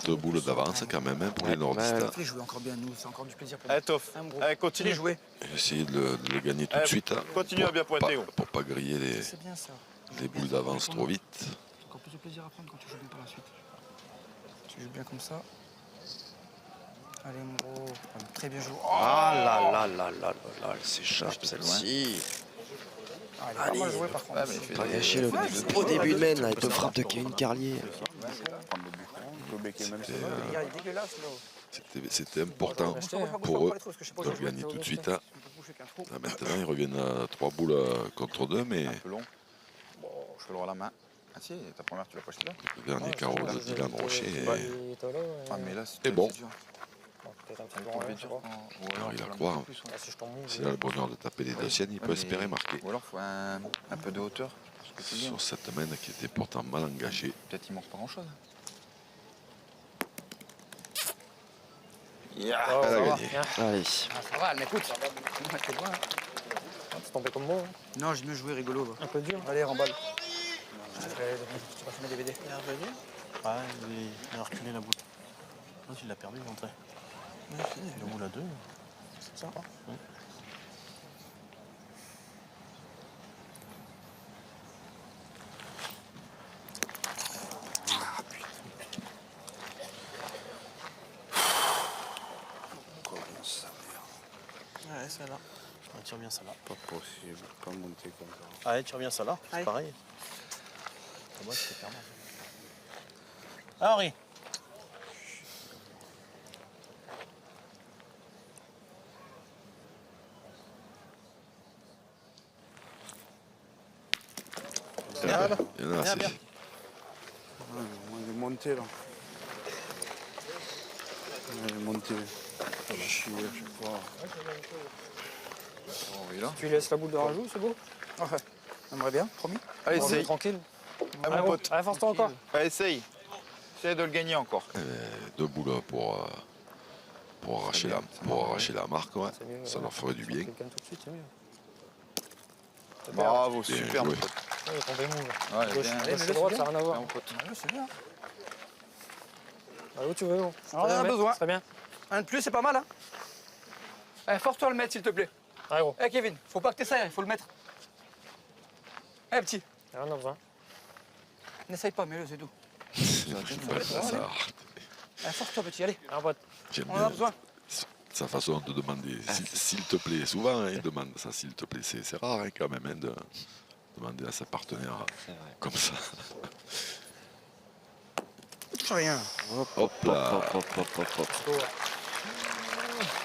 2 boules d'avance quand même hein, pour les nordistes. Allez, jouer encore bien, nous. C'est encore du plaisir pour Allez, nous. Toff. Hein, gros. Allez, continue. Allez, jouer. Essayer de le gagner tout de suite. Hein, continue à bien pointer, gros. pour pas griller C'est bien ça. les boules d'avance trop vite. C'est encore plus de plaisir à prendre quand tu joues bien par la suite. Tu joues bien comme ça. Allez, mon gros. Très bien joué. Oh, Ah là là là là là, elle s'échappe celle-ci. ah, il est pas mal joué par contre. Pas gâcher le beau début de main là, avec le frappe de Kevin Carlier. Prendre le bouchon, on peut becquer même ça. Le gars, il est dégueulasse là. C'était important pour eux de le gagner tout de suite. Hein. Là, maintenant, ils reviennent à 3 boules contre 2, mais Un peu long. Bon, je peux le la main. Ah si, ta première, tu l'as pas là. le dernier carreau de Dylan Rocher Ah, mais là, c'est bon. dur. Peut-être un petit peu On en peut l'air, dire. tu vois. Ou alors, il a faut croire. un peu plus, ouais. Ah, si je tombe mou, S'il a le bonheur de taper les deux siennes, il peut espérer marquer. Ou alors, il faut un peu de hauteur. Parce que c'est bien. Sur cette main qui était pourtant mal engagée. Peut-être il manque pas grand-chose. Elle a gagné. Allez. Ah, ça va, elle m'écoute. C'est bon, hein. C'est tombé comme moi. Hein. Non, j'ai mieux joué, rigolo. Va. Un peu dur. Allez, remballe. Tu vas faire mes DVD. Il est revenu. Ouais, il a reculé la boule. L'autre, il l'a perdu, il est entré. La boule à 2. C'est sympa. Ouais. tire bien ça là. Pas possible, pas monter comme ça. Allez, tire bien ça là, c'est Allez. pareil. Moi, je peux faire mal. Ah, Henri. Bien, là. Il y en a Bien, assez. bien. Ouais, moins de monter là. Ouais, monter. Chier, je sais pas. Oui, là. Tu laisses la boule de rajout, c'est beau? Ouais. J'aimerais bien, promis. Allez, On va jouer essaye. tranquille. Ah, mon pote. Allez, force-toi encore. Allez, essaye. Essaye de le gagner encore. Deux boules pour arracher, la marque, ouais. C'est mieux, Ça leur ferait du bien. Tu le gagnes tout de suite, c'est mieux. Bravo, Bien super, mon joué. pote. Ouais, ton bémou, là. Ouais, Gauche, bien. Allez, gauche mais et là, droite, c'est ça n'a rien à voir. Bien, mon pote. Ouais, c'est bien. Allez, où tu veux, gros. Alors, on en a besoin. Très bien. Un de plus, c'est pas mal, hein. Allez, force-toi à le mettre, s'il te plaît. Allez, gros. Eh, Kevin, faut pas que t'essayes, il faut le mettre. Eh, petit, Rien à besoin. n'essaye pas, mets-le, c'est tout. Ça, Allez, force-toi, petit, allez. Un pote. j'aime On en a bien besoin. sa façon de demander s'il te plaît. Souvent, hein, il demande ça, s'il te plaît. C'est rare hein, quand même hein, de demander à sa partenaire comme ça. Touche rien. Hop là.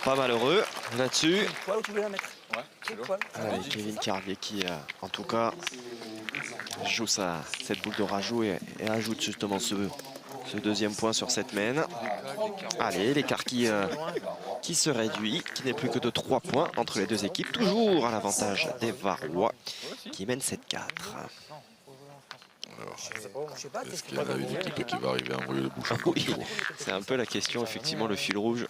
Pas malheureux là-dessus. Toi, où tu voulais la mettre? Ouais, c'est lourd. Toi, Allez, Kevin Carlier qui, en tout cas, joue cette boule de rajout et ajoute justement ce deuxième point sur cette main. Allez, l'écart qui se réduit, qui n'est plus que de 3 points entre les deux équipes. Toujours à l'avantage des Varois qui mènent 7-4. Alors, je sais pas, est-ce qu'est-ce qu'il y en a une équipe qui va arriver à envoyer le bouchon comme Oui, il faut? c'est un peu la question, effectivement, le fil rouge,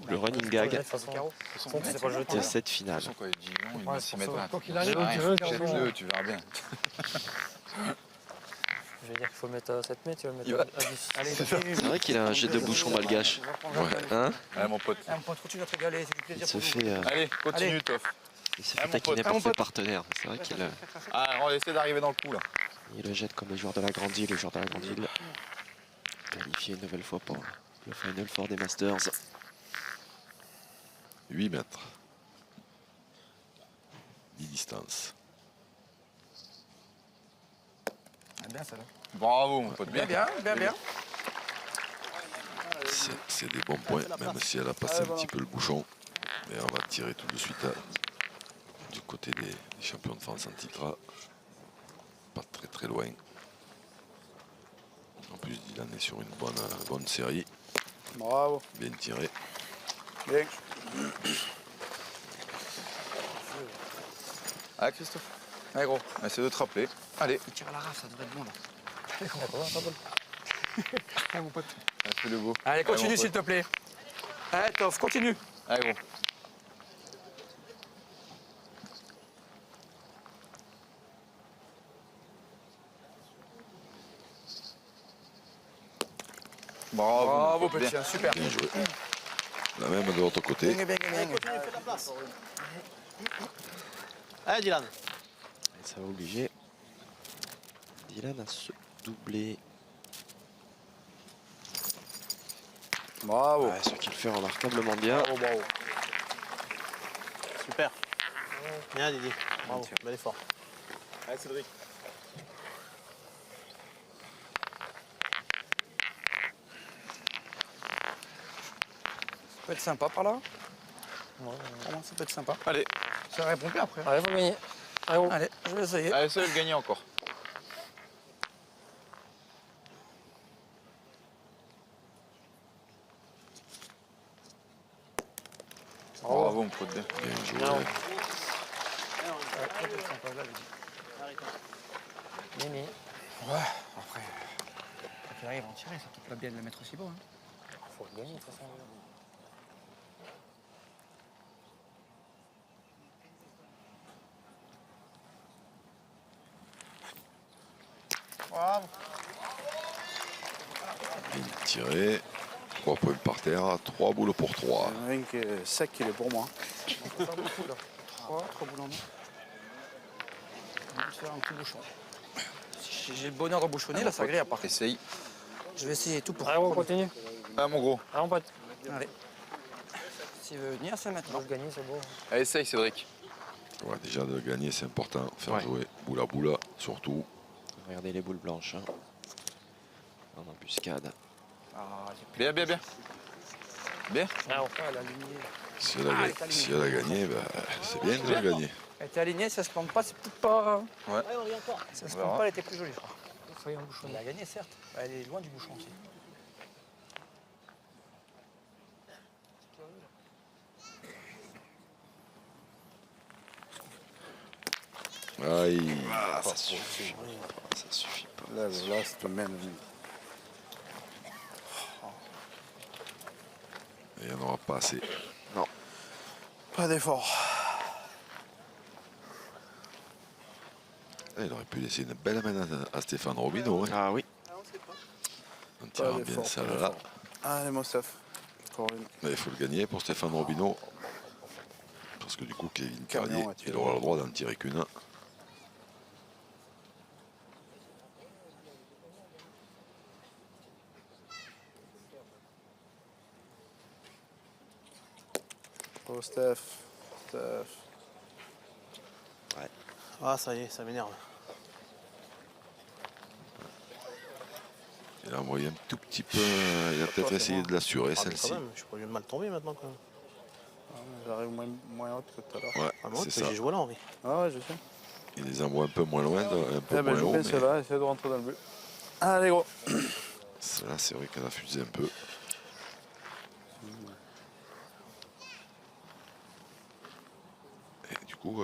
le running gag De toute façon, c'est pas jeté. de cette finale. De toute façon, quand il dit non, il Ouais, va s'y c'est mettre ça. un. Quoi qu'il arrive, tu veux, Jette-le, tu verras bien. Je vais dire qu'il faut le mettre à 7 mètres, tu vas le Il mettre va- à 10. Allez, C'est vrai qu'il a un jet de bouchon malgache. Hein, Allez, mon pote. On continue à te régaler, c'est du il plaisir se pour fait, Allez, continue, Allez. Toff. il se Ah, fait mon taquiner pote, par mon ses pote. partenaires. C'est vrai qu'il Ah, on va essayer d'arriver dans le coup, là. le jette comme les joueurs de la Grande Île, les joueurs de la Grande Île. Qualifié une nouvelle fois pour le Final Four des Masters. 8 mètres. 10 distances. Ah, bien, ça là. Bravo, mon pote. Bien, bien, bien, bien. C'est des bons points, même si elle a passé un petit peu le bouchon. Et on va tirer tout de suite du côté des champions de France en titre. Pas très très loin. En plus, Dylan est sur une bonne série. Bravo. Bien tiré. Bien. Ah, Christophe. Allez, gros. Essaye de te rappeler. Allez. Il tire à la raf, ça devrait être bon, là. Allez, mon pote. Allez, fais le beau. Allez, continue, mon s'il pote. te plaît. Allez, Toff, continue. Allez, gros. Bravo, Bravo, mon pote, petit, bien. hein, super. Bien joué. La même de l'autre côté. Bien, bien, bien, bien. Fais ta place. Allez, Dylan. Et ça va obliger Dylan à se doubler. Bravo. Ouais, ce qu'il fait remarquablement bien. Bravo, bravo. Super. Bien, Didi. Bravo, bel effort. Allez, Cédric. Ça peut être sympa par là. Ouais. Vraiment, ça peut être sympa. Allez. Ça répond plus après. Allez, faut gagner. Allez, gros. Allez, je vais essayer. Allez, essaye de le gagner encore. Bravo, mon pote. Bien. Bien joué. Non. Mimi. Ouais, après. Quand il arrive à en tirer, ça peut pas bien de le mettre aussi beau. Hein. Faut le gagner, de toute façon. Bravo. Bien tiré. 3 points par terre. 3 boules pour 3. Il y en a un qui est sec, il est pour moi. Pas beaucoup là. 3 boules en main. On va se faire un petit bouchon. Si j'ai le bonheur de bouchonner, là, ça grille à part. Essaye. Je vais essayer tout pour. Allez, gros, continue. Ah, mon gros. Allez, mon pote. Allez. S'il veut venir, c'est maintenant. Moi, je gagne, c'est beau. Allez, essaye, Cédric. Ouais, déjà de gagner, c'est important. Faire Ouais. jouer boule à boule, surtout. Regardez les boules blanches. Hein. En embuscade. Bien, bien, bien. Bien. Ah, on Si elle a gagné, bah, c'est bien qu'elle a gagné. Elle était alignée, ça se plante pas, c'est peut-être pas. Ouais. Ça se On verra. plante pas, elle était plus jolie, je crois. Soyons bouchons. Elle a gagné, certes. Elle est loin du bouchon aussi. Aïe. Ça suffit. Ça suffit pas. Là, c'est tout de même. Il n'y en aura pas assez. Pas d'effort. Il aurait pu laisser une belle main à Stéphane Robineau. Hein. Ah oui. En tirant bien d'effort, celle-là. Allez, mon Steph. Encore une. Mais il faut le gagner pour Stéphane Robineau. Parce que du coup, Kevin Camion Carlier, a tiré. il aura le droit d'en tirer qu'une. Oh, Steph. Steph. Ouais. Ah, ça y est, ça m'énerve. Il a envoyé un tout petit peu. Il a peut-être c'est essayé moi. de l'assurer, Ah, mais quand celle-ci. même, je suis pas mal tombé maintenant, quand même. Ah, mais j'arrive moins haute que tout à l'heure. Ouais, Ah, mais c'est ça. j'ai joué là, Henri. Ah, ouais, je sais. Il les envoie un peu moins loin, un peu Eh ben, moins je haut. fais Mais celle-là, essaye de rentrer dans le but. Allez, gros. celle-là, c'est vrai qu'elle a fusé un peu. Et du coup,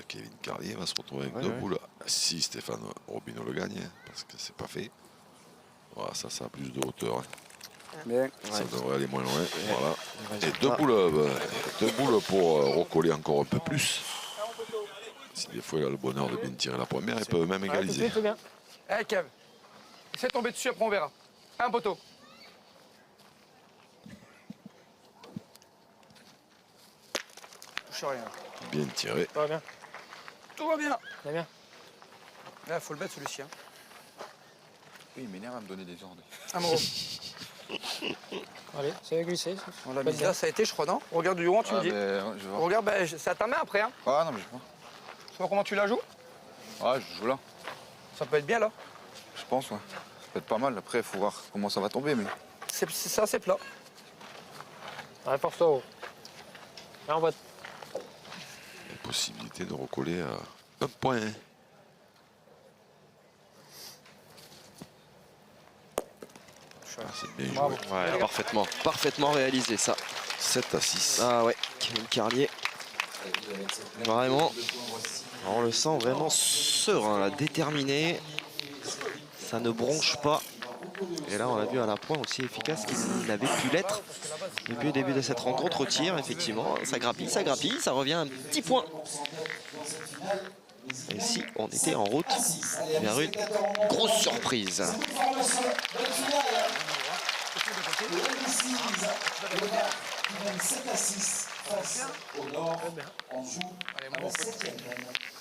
Kevin Carlier va se retrouver avec Ouais, deux ouais. boules. Si Stéphane Robineau le gagne, hein, parce que c'est pas fait. Voilà, ça a plus de hauteur. Hein. Bien. Ça devrait aller moins loin. Voilà. Et Résultat. deux boules pour recoller encore un peu plus. Si des fois il a le bonheur de bien tirer la première, il peut même égaliser. C'est bien. Eh, Kev. Essaie de tomber dessus, après on verra. Un poteau. Touche à rien. Bien tiré. Ça va bien. Tout va bien. Ça va bien. Là, faut le mettre celui-ci. Hein. Oui, il m'énerve à me donner des ordres. Un euro. Allez, c'est glissé. On l'a mis là, ça a été, je crois, non? Regarde du haut, tu me dis. Je vais voir. Regarde, ben, c'est à ta main après. Hein. Ah non, mais je vois. Tu vois comment tu la joues? Ah, je joue là. Ça peut être bien là. Je pense, ouais. Ça peut être pas mal. Après, il faut voir comment ça va tomber, mais. C'est assez plat. Allez, force-toi haut. Là, on va. Possibilité de recoller à un point. Ah, c'est bien joué. Ouais, parfaitement réalisé ça. 7 à 6. Ah ouais, Kevin Carlier. Vraiment, on le sent vraiment serein, là, déterminé. Ça ne bronche pas. Et là, on l'a vu à la pointe aussi efficace qu'il avait pu l'être. Depuis le début de cette rencontre au tir, effectivement, ça grappille, ça revient un petit point. Et si on était en route vers une grosse surprise.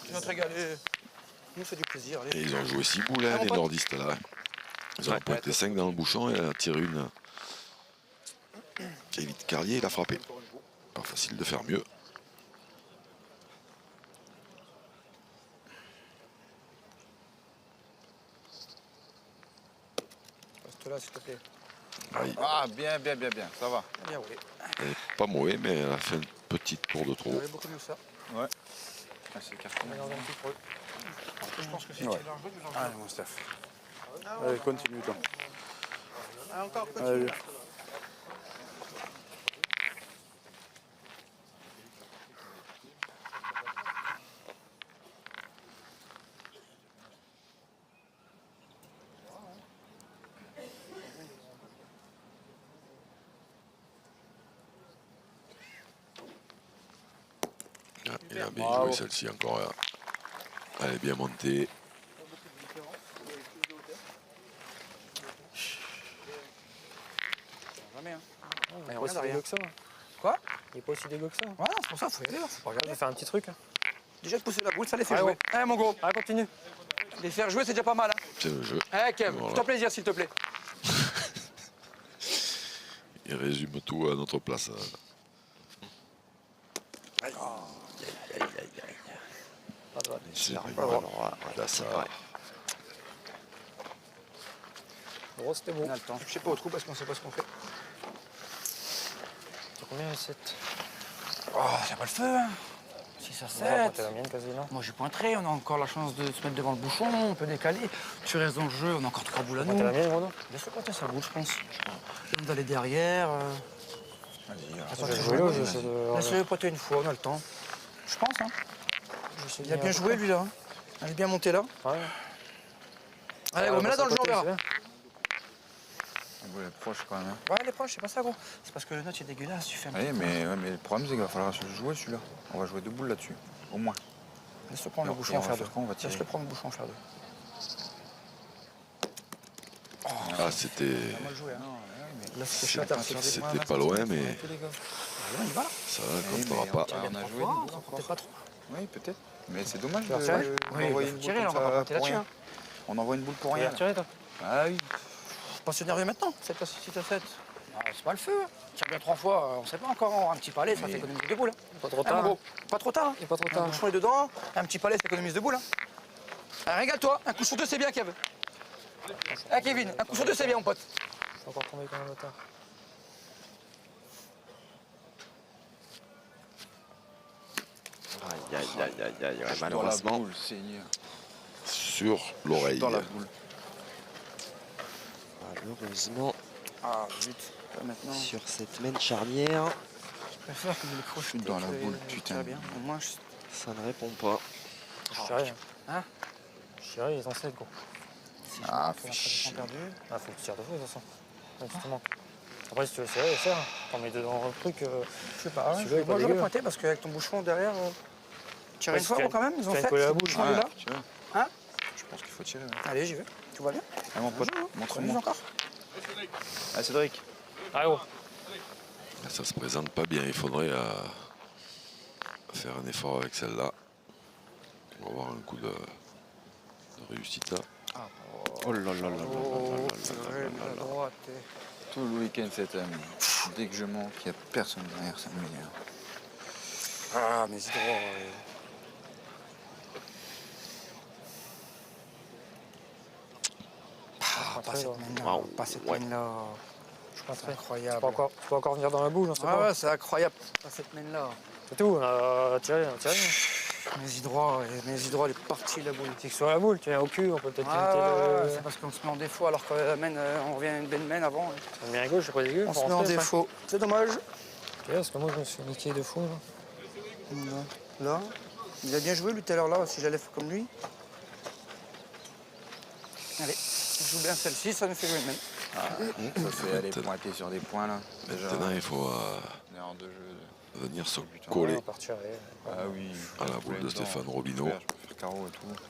Tu vas te régaler. Nous, c'est du plaisir. Allez. Et ils ont joué 6 boules, hein, les nordistes là. Ils ont pointé 5 dans le bouchon et elle a tiré une. Kevin Carlier, il a frappé. Pas facile de faire mieux. Reste là, s'il te plaît. Aïe. Ah, bien, bien, bien, bien. Ça va. Bien roulé. Elle est pas mauvais, mais elle a fait une petite tour de trop. J'avais beaucoup mieux ça. Ouais. Ah, c'est carton. Je pense que si tu es large, tu en Allez, mon Steph. Allez, continue, toi. Ah, encore Allez. Ah, il a bien joué celle-ci encore. Là. Elle est bien montée. Jamais, hein. Il est pas aussi dégueu que ça. Quoi? Il est pas aussi dégueu que ça. Voilà, c'est pour ça, faut y aller. Faut pas Je regarder. vais faire un petit truc. Déjà de pousser la boule, ça les fait Allez, jouer. Eh, mon gros, Allez, continue. les faire jouer, c'est déjà pas mal. Hein. C'est le jeu. Eh, Kev, Voilà. fais-toi plaisir, s'il te plaît. Il résume tout à notre place. C'est Pas rigolo. droit, ouais, Là, c'est ça. vrai. Gros, c'était beau. On a le temps. Je sais pas au trou parce qu'on sait pas ce qu'on fait. T'as combien, 7? Oh, c'est pas le feu, hein. 6 à 7. T'as la mienne quasi, non? Moi, j'ai pointé. On a encore la chance de se mettre devant le bouchon. On peut décaler. Tu restes dans le jeu. On a encore 3 boules à nous. T'as la mienne, Bruno? Laisse le pointer, ça boule, je pense. On d'aller derrière. Je vais jouer là ou je vais essayer de... Laisse-le pointer une fois, on a le temps. Je pense, hein. Je vais essayer de Il a venir bien un peu joué, près. lui, là. Il est bien monté, là. Ouais. Allez, gros, mets-la dans le jeu, on verra. Elle est proche quand même. Hein. Ouais, elle est proche, c'est pas ça, gros. C'est parce que le note est dégueulasse, tu fais un Oui, petit mais le problème c'est qu'il va falloir se jouer celui-là. On va jouer 2 boules là-dessus, au moins. Laisse-le prendre le Et bouchon on en va faire faire 2. quoi? On va tirer. Laisse-le prendre le bouchon en faire 2. Ah, c'était. Mal joué, hein. Là, c'était C'est chaud. pas sur des C'était points, là, pas loin, mais on y va, là. ça, quand t'auras pas. On a joué. On s'en comptait pas trop. Oui, peut-être. Mais c'est dommage Tu vas retirer? Oui, d'envoyer il une faut boule tirer, comme on va pas ça compter pour là-dessus, rien. hein. On envoie une boule pour Tu vas rien. retirer, toi? Ah oui. Pas se nerver maintenant, 7 à 6 à 7. Ah, c'est pas le feu. Tire bien 3 fois, on sait pas encore. Un petit palais, ça t'économise 2 boules. Pas trop Hein, tard. gros. Pas trop tard. Et pas trop Un tard. bouchon est dedans, un petit palais, ça économise 2 boules. Ah, régale-toi, un coup sur 2, c'est bien, Kev. Ah, Kevin, un coup sur 2, c'est bien, mon pote. Je vais encore tomber quand même le tard. Aïe, aïe, aïe, aïe, aïe, ouais, Dans la malheureusement. boule, Seigneur. Sur l'oreille. Dans la boule. Malheureusement, Ah, vite. Maintenant, sur cette main charnière, je préfère que le crocheter. Dans la que boule, le putain. tirer bien. Au moins, ça ne répond pas. Je tirais. Hein? Je tirais, ils sont 7, gros. si Ah, je fais fais chier. perdu. Ah, faut que tu tires deux fois, de toute façon. Ouais, justement. Après, si tu veux serrer, serre. T'en mets deux dans le truc. Je sais pas, ouais. Celui-là, il est pas Moi, j'aurais dégueu. pointé parce qu'avec ton bouchon derrière. Tirer une Ouais, fois, si gros, quand même. Ils ont tu as 7. collé à la Le boule. bouchon est là. Tirer. Hein? Je pense qu'il faut tirer. Ouais. Allez, j'y vais. Tout va bien? Ah, mon pote, Amuse montre-moi. encore. Ah, Cédric. Ah, gros. Ça se présente pas bien. Il faudrait faire un effort avec celle-là. On va avoir un coup de réussite là. Oh là là là là là là Oh, là purée, là là la là. droite. Tout le week-end cette année. Dès que je monte, il n'y a personne derrière, ça m'énerve. Ah, mais c'est droit. Ah, pas cette main-là. Waouh, Pas cette ouais. main-là. Je pense C'est que incroyable. tu peux encore venir dans la boule, on sait Ah pas. ouais, c'est incroyable. Pas cette main-là. C'est tout, on a tiré, on a tiré. Mes droit, elle est partie la boule. C'est que sur la boule, tu viens au cul, on peut peut-être Ah, limiter ouais, le... c'est parce qu'on se met en défaut alors que la main, on revient à une belle main avant. On met à gauche, c'est pas dégueu. On faut se met en rentrer, après. défaut. C'est dommage. Ok, parce que moi, je me suis niqué de fou. Là. Là, il a bien joué lui tout à l'heure là, si j'allais faire comme lui. Allez, on joue bien celle-ci, ça nous fait jouer une main. Ça c'est aller pointer sur des points là. Déjà, Maintenant, il faut une heure de jeu. venir se Ouais, coller on part tirer. Ah oui. à la boule de Stéphane Robineau. Je peux faire carreau et tout.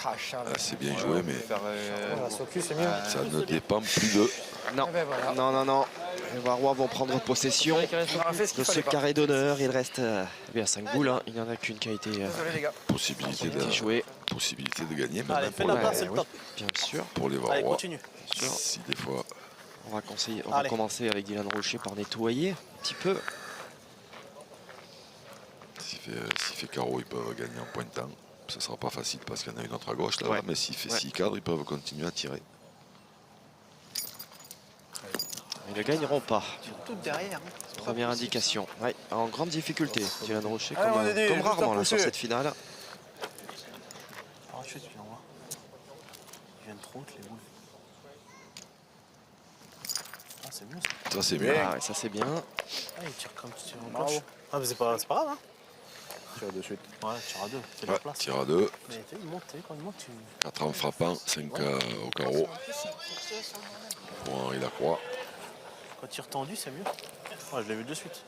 Ah, Charles. Ah, c'est bien joué, mais Faire, Ouais, la cul, c'est mieux. ça ne dépend plus de. Non, Eh ben voilà. non, non, non. Les Varois vont prendre possession On aura fait ce de qu'il ce fallait pas. carré d'honneur. Il reste bien 5 boules. Hein. Il n'y en a qu'une qui a été Désolé les gars. Possibilité jouée. de gagner. Allez, Maintenant, fais pour, la les, place, c'est le oui, top. bien sûr. pour les Allez, Varois, continue. si des fois On va Allez. commencer avec Dylan Rocher par nettoyer un petit peu. s'il fait carreau, ils peuvent gagner en pointant. Ce ne sera pas facile parce qu'il y en a une autre à gauche là, Ouais. mais s'il fait Ouais. 6 cadres, ils peuvent continuer à tirer. Ils ne gagneront pas. Tout derrière. Première indication. Ouais, en grande difficulté. Dylan Rocher, Allez, comme, on est des- comme juste rarement à là, sur pousser. cette finale. Parachute, tu l'envoies. Ils viennent trop hautes les boules. Ah, c'est mieux ça. Ça, c'est mieux. Ah ouais, ça c'est bien. Ah, il tire comme tu tires en coach. Ah, mais c'est pas grave, hein. Tire de suite. Ouais, tire à deux. C'est Ouais, la place. tir à 2, Mais tu sais, il monte, tu sais, quand il monte, tu. 4 en frappant, 5 au carreau. Pour Henri Lacroix. Quand tire tendu, c'est mieux. Ouais, je l'ai vu de suite.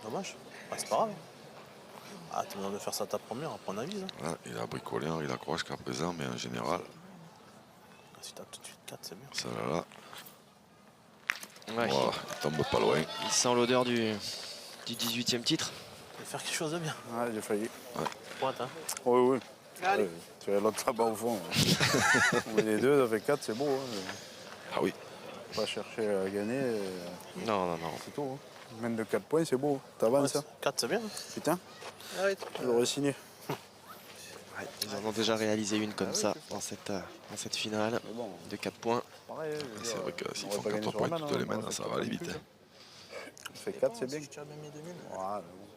Dommage. Ah, c'est pas grave. Ah, t'as besoin de faire ça ta première, après on avise. Hein. Voilà, il a bricolé Henri Lacroix jusqu'à présent, mais en général, Ah, si t'as tout de suite 4, c'est bien. celle-là, Ouais. voilà, il tombe pas loin. Il sent l'odeur du 18e titre. Il faut faire quelque chose de bien. Ouais, j'ai failli. Pointe, hein. Oui, oui. Allez. Tu as l'autre là-bas au fond. Oui, les deux, ça fait 4, c'est beau. Hein. Ah oui, Pas chercher à gagner, Non, non, non. c'est tout. Hein. Même de 4 points, c'est beau. T'avances, hein. 4, c'est bien. Hein. Putain, Allez, j'aurais signé. Ouais, ils en ont déjà réalisé une comme ça dans cette finale Mais bon, de 4 points. pareil, C'est vrai que s'ils on va font pas gagner 4 sur points la toutes main, les hein, mains, on va ça faire va aller quatre vite. plus. Hein. On fait 4, c'est bien. Si tu as bien mis 2000, Ouais, mais bon.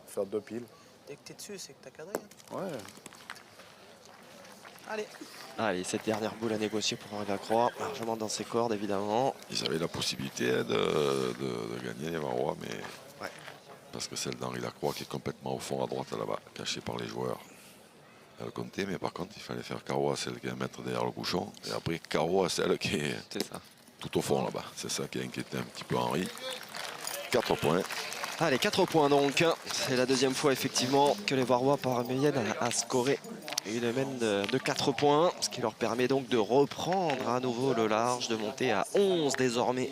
Faire 2 piles. dès que t'es dessus, c'est que t'as cadré. Hein. Ouais. Allez. Allez, cette dernière boule à négocier pour Henri Lacroix, largement dans ses cordes évidemment. Ils avaient la possibilité de gagner les Varois, mais Ouais. parce que celle d'Henri Lacroix qui est complètement au fond à droite là-bas, cachée par les joueurs. Elle comptait, mais par contre il fallait faire carreau à celle qui est à mettre derrière le bouchon, et après carreau à celle qui est C'est ça. tout au fond là-bas. C'est ça qui a inquiété un petit peu Henri. 4 points. Allez, 4 points donc. C'est la deuxième fois effectivement que les Varois parviennent à scorer une mène de 4 points, ce qui leur permet donc de reprendre à nouveau le large, de monter à 11 désormais.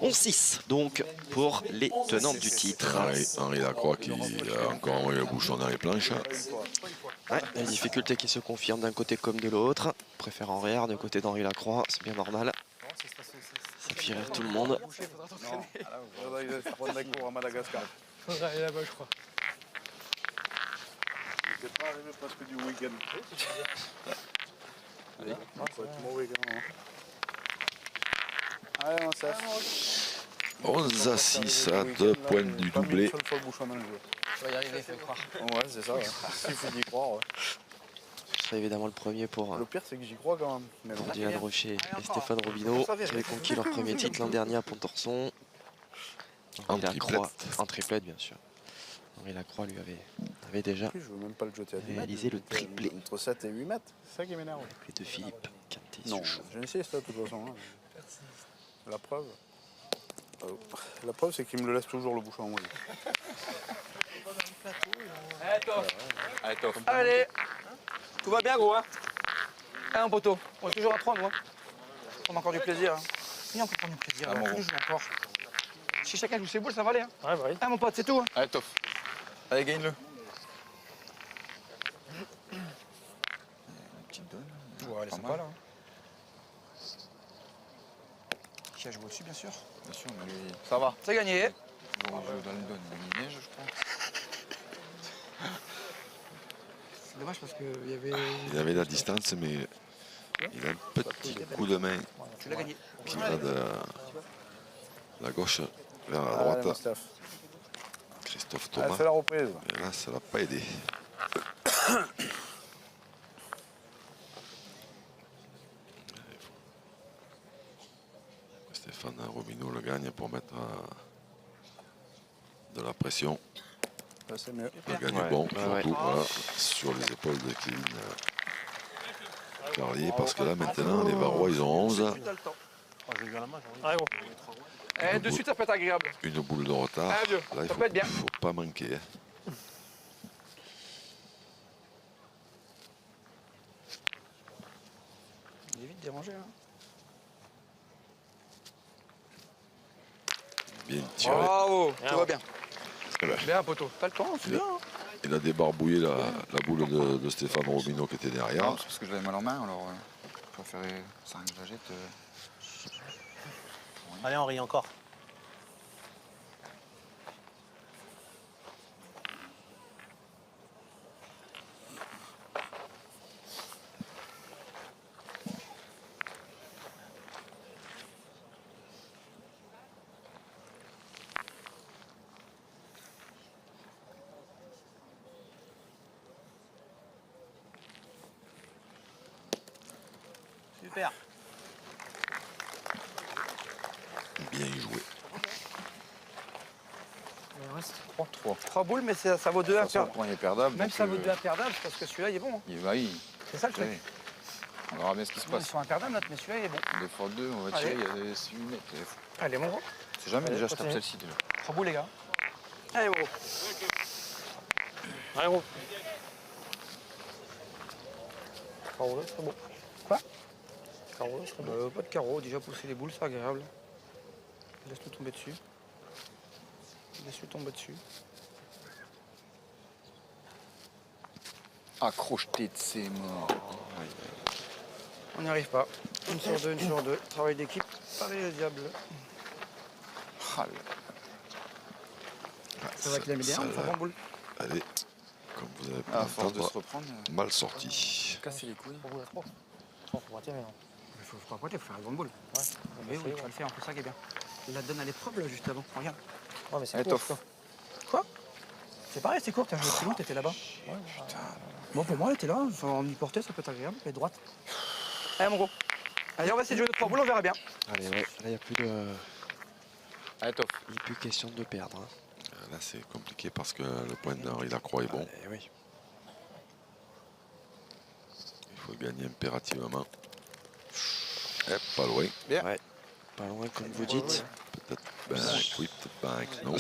11-6 donc pour les tenants du titre. Henri Lacroix qui a encore envoyé le bouchon dans les planches. Ouais, les difficultés qui se confirment d'un côté comme de l'autre. Préfère en réel du côté d'Henri Lacroix, c'est bien normal. Ça fait rire tout le monde. Il va prendre des cours à Madagascar. Faudrait aller là-bas, je crois. Il n'est pas arrivé presque du week-end. Allez, faut être mauvais quand même. Allez, on s'asse. 11-6 à 2 points du doublé. Une seule fois le bouchon dans le jeu. Tu vas y arriver, fais croire. Ouais, c'est ça. Ouais. S'il faut y croire, ouais. Ce serait évidemment le premier pour Le pire, c'est que j'y crois quand même. Mais non. Dylan Rocher et Stéphane Robineau qui avaient conquis leur premier titre l'an dernier à Pontorson. En Henri Lacroix, triplette. en triplette bien sûr. Henri Lacroix lui avait déjà Je veux même pas le jeter à 10 mètres. réalisé le triplé. Entre 7 et 8 mètres. C'est ça qui m'énerve. Et de Philippe Quintet. Non, j'ai essayé ça de toute façon. Hein. La preuve. La preuve, c'est qu'il me le laisse toujours le bouchon. Oui. Allez, top. Allez. Tout va bien, gros, hein. Allez, mon poteau. On est toujours à 3, nous. Hein. On a encore du plaisir. Hein. Il y a encore du plaisir. Ah, Là. mon Plus gros. je joue encore. Si chacun joue ses boules, ça va aller. Hein. Ouais, bah oui. Allez, mon pote, c'est tout. Hein. Allez, top. Allez, gagne-le. Une petite donne. Ouais, elle est Pas sympa, mal. là. Hein. Qui a joué au-dessus, bien sûr. Bien sûr, mais lui, ça va. C'est gagné. On joue dans le donne. Il neige, je crois. C'est dommage parce qu'il y avait... Il avait la distance, mais il a un petit coup de main Tu l'as gagné. qui va de la gauche vers la Allez, mon droite. Steph. Christophe Allez, Thomas. fais la reprise. Et là, ça l'a pas aidé. Stéphane Robineau le gagne pour mettre de la pression. Ça, c'est mieux. Le gagne Ouais, bon, ouais, surtout ouais. voilà, sur les épaules de Kevin Carlier, parce que là maintenant les Varois ils ont 11, Tu as le temps. J'ai vu à la main, Allez, gros. Eh, de suite, ça peut être agréable. une boule de retard. Ah, Dieu, Là il ça faut, peut être bien. faut pas manquer. Hein. Il est vite dérangé. Hein. Bien tiré. Bravo, Bien, tout va ouais. bien. Eh ben, Bien, poteau. T'as le temps, c'est bien. Hein. il a débarbouillé la boule de Stéphane Robineau qui était derrière. Non, c'est parce que je l'avais mal en main, alors je préférais 5 que je la jette. Allez, Henri, encore. Super. Bien joué. Il en reste 3. 3 boules, mais ça vaut 2 à Le perdre. point est perdable. Même donc, ça vaut 2 imperdables parce que celui-là il est bon. Hein. Oui, C'est ça le truc. oui. On verra bien ce qui se Ils passe. sont imperdables, mais celui-là il est bon. Des fois 2, on va Allez. tirer, il y a des 8 mètres. Allez, mon gros. C'est jamais Allez, déjà, je tape continue. celle-ci déjà. 3 boules, les gars. Allez, mon gros. Allez, gros. Carreau là, c'est bon. Quoi Carreau là, c'est bon. Pas de carreau, déjà pousser les boules, c'est agréable. Laisse-le tomber dessus. Laisse-le tomber dessus. Accroche-tes de ses morts. On n'y arrive pas. Une sur deux, une sur deux. Travail d'équipe, pareil le diable. Ah, C'est vrai qu'il a mis des Ça, armes, ça là, prend boule. allez, comme vous avez pu À force de se l'entendre, reprendre. mal sorti. Casser les couilles. Au bout de 3. Faut pointer, mais non. Il faut pas pointer, il faut faire la grande boule. Ouais. Mais oui, tu vas le faire, c'est ça qui est bien. Il la donne à l'épreuve là juste avant. Regarde. Ouais, mais c'est Allez, court, tof. quoi. Quoi? C'est pareil, c'est court, t'as joué plus loin, t'étais là-bas. Bon, pour moi, elle était là, en y porter, ça peut être agréable. Mais droite. Allez, mon gros. Allez, on va essayer de jouer de 3 boules, on verra bien. Allez, ouais, là, il n'y a plus de. Allez, tof. Il n'est plus question de perdre. Hein. Là, c'est compliqué parce que le point d'Henri Lacroix est bon. Eh oui. Il faut gagner impérativement. Eh, pas loin. Pas loin, comme vous dites. Peut-être bank, oui, peut-être bank, non.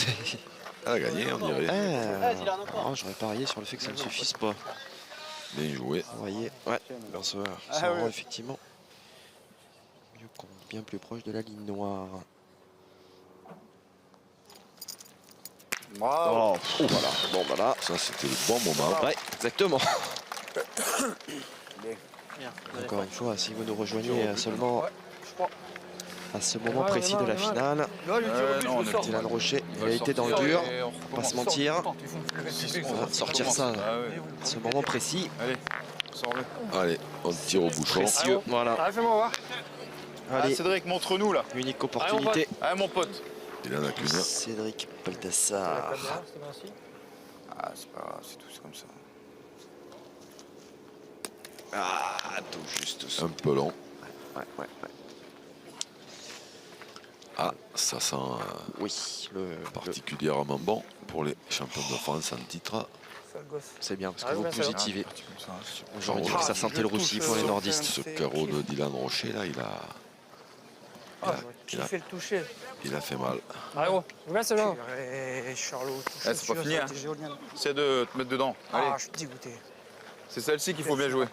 Elle a gagné, on dirait. Oh, j'aurais parié sur le fait que ça ne suffise pas. Bien joué. Vous voyez, ouais, dans ce rang, effectivement. Bien plus proche de la ligne noire. Bravo. Oh, voilà. Bon, voilà. Ça, c'était le bon moment. Ouais, exactement. Bien. Encore une fois, si vous nous rejoignez seulement Je crois. à ce moment précis de la finale, Là, le tir au but, non, je le sors. Dylan Rocher, On il va a le été dans le sortir dur. et on Pas recommence. se mentir. Il faut le lever plus vite. Sortir ça Ah ouais. à ce moment précis. Allez, sors-le. Allez, on tire au bouchon. Précieux. Voilà. Allez, fais-moi voir. Allez, Cédric, montre-nous là. unique opportunité. Allez, mon pote. Il en a qu'une. Cédric Baldassar. C'est bien aussi. Ah, c'est pas grave, c'est tout, c'est comme ça. Ah, tout juste ça. Un peu long. Ouais. Ah, ça sent Oui, particulièrement bon pour les champions de France en titre. Sale gosse. c'est bien parce que Ah, vous bien, ça va. positivez. Comme ça, c'est- J'ai envie de dire que ça sentait le roussi pour les nordistes. Ce carreau de Dylan Rocher, là, il a Qui fait le toucher? Il a fait mal. Allez, gros. Bien, c'est bien. Et Charlot, touche. Eh, c'est pas fini, hein. Essaie de te mettre dedans. Allez, Ah, je suis dégoûté. c'est celle-ci qu'il faut bien jouer.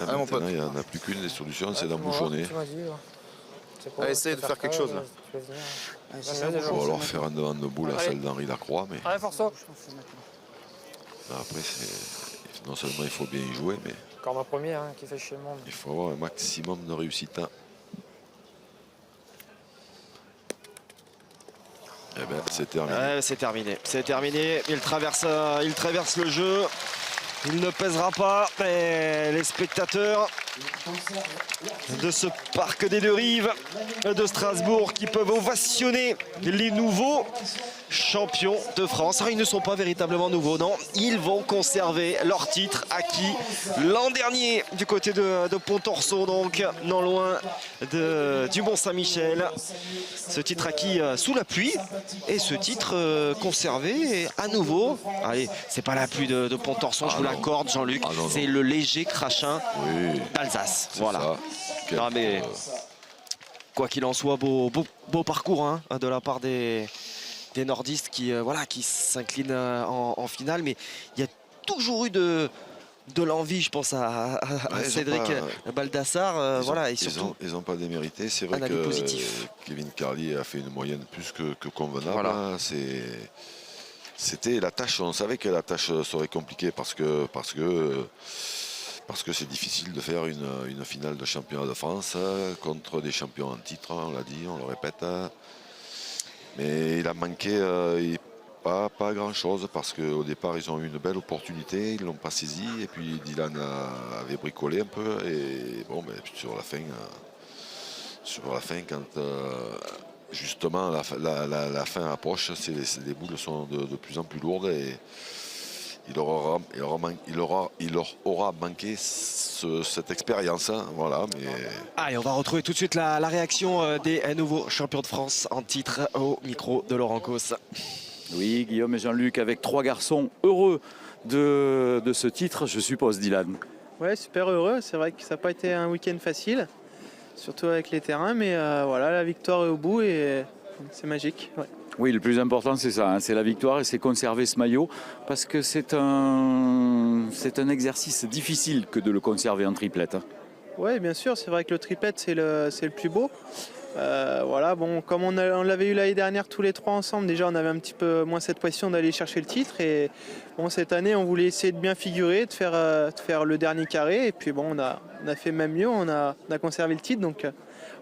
Ah, mon pote. maintenant, il n'y en a plus qu'une des solutions, c'est d'embouchonner. Tu m'as dit, là. C'est quoi, Allez, essaye tu de peux faire quelque chose, là. Tu peux venir. c'est Ouais, ça, déjà. Ou alors faire un devant de boule à Allez. celle d'Henri Lacroix, mais Allez, force-toi. après, non seulement il faut bien y jouer, mais Encore ma première hein, qui fait chier le monde. il faut avoir un maximum de réussite. Eh ben, c'est terminé. Ouais, c'est terminé. C'est terminé. Il traverse le jeu. Il ne pèsera pas. Mais les spectateurs de ce parc des Deux Rives de Strasbourg qui peuvent ovationner les nouveaux champions de France. Alors, ils ne sont pas véritablement nouveaux, non. Ils vont conserver leur titre acquis l'an dernier du côté de Pontorson, donc non loin du Mont-Saint-Michel. Ce titre acquis sous la pluie et ce titre conservé à nouveau. Allez, c'est pas la pluie de Pontorson, je vous non. l'accorde, Jean-Luc. Ah non, c'est non. le léger crachin Oui, d'Alsace. c'est Voilà. ça. Quel- Ah, mais quoi qu'il en soit, beau parcours hein, de la part des nordistes qui s'inclinent en finale. Mais il y a toujours eu de l'envie, je pense, à Ouais, ils ont Cédric pas- Baldassar. Voilà, et ils surtout. ont pas démérité. C'est vrai un avis que positif. Kevin Carlier a fait une moyenne plus que convenable. Voilà. Hein. C'était la tâche. On savait que la tâche serait compliquée parce que c'est difficile de faire une finale de championnat de France contre des champions en titre. On l'a dit, on le répète. Mais il a manqué pas grand-chose parce qu'au départ, ils ont eu une belle opportunité. Ils ne l'ont pas saisi. Et puis Dylan avait bricolé un peu. Et bon, ben, sur la fin, quand justement la fin approche, les boules sont de plus en plus lourdes. Et il leur aura manqué cette expérience. Hein, voilà, mais Allez, on va retrouver tout de suite la réaction des nouveaux champions de France en titre au micro de Laurent Causse. Oui, Guillaume et Jean-Luc, avec 3 garçons heureux de ce titre, je suppose, Dylan. Ouais, super heureux. C'est vrai que ça n'a pas été un week-end facile, surtout avec les terrains, mais voilà, la victoire est au bout et c'est magique. Ouais. Oui, le plus important, c'est ça, hein, c'est la victoire et c'est conserver ce maillot, parce que c'est un exercice difficile que de le conserver en triplette. Hein. Ouais, bien sûr, c'est vrai que le triplette, c'est le plus beau. Voilà, bon, comme on l'avait eu l'année dernière tous les 3 ensemble, déjà on avait un petit peu moins cette pression d'aller chercher le titre. Et bon, cette année, on voulait essayer de bien figurer, de faire le dernier carré. Et puis bon, on a fait même mieux, on a conservé le titre, donc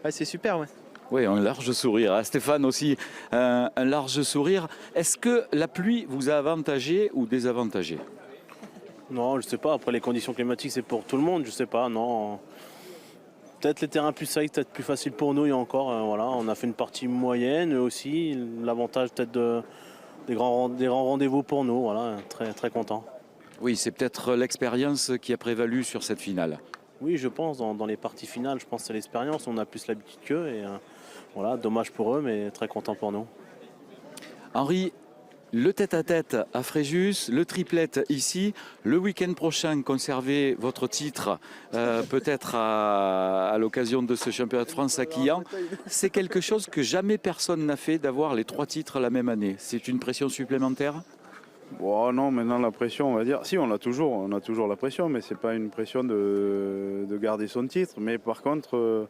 ouais, c'est super. Ouais. Oui, un large sourire. Hein. Stéphane aussi, un large sourire. Est-ce que la pluie vous a avantagé ou désavantagé? Non, je sais pas. Après, les conditions climatiques, c'est pour tout le monde. Je sais pas, non. Peut-être les terrains plus secs, peut-être plus facile pour nous. Il y a encore, voilà, on a fait une partie moyenne eux aussi. L'avantage peut-être des grands rendez-vous pour nous. Voilà, très très content. Oui, c'est peut-être l'expérience qui a prévalu sur cette finale. Oui, je pense dans les parties finales, je pense que c'est l'expérience. On a plus l'habitude qu'eux et voilà, dommage pour eux, mais très content pour nous. Henri, le tête-à-tête à Fréjus, le triplette ici. Le week-end prochain, conservez votre titre, peut-être à l'occasion de ce championnat de France à Quillan. C'est quelque chose que jamais personne n'a fait, d'avoir les 3 titres la même année. C'est une pression supplémentaire? Bon, non, maintenant la pression, on va dire. Si, on a toujours la pression, mais c'est pas une pression de garder son titre. Mais par contre,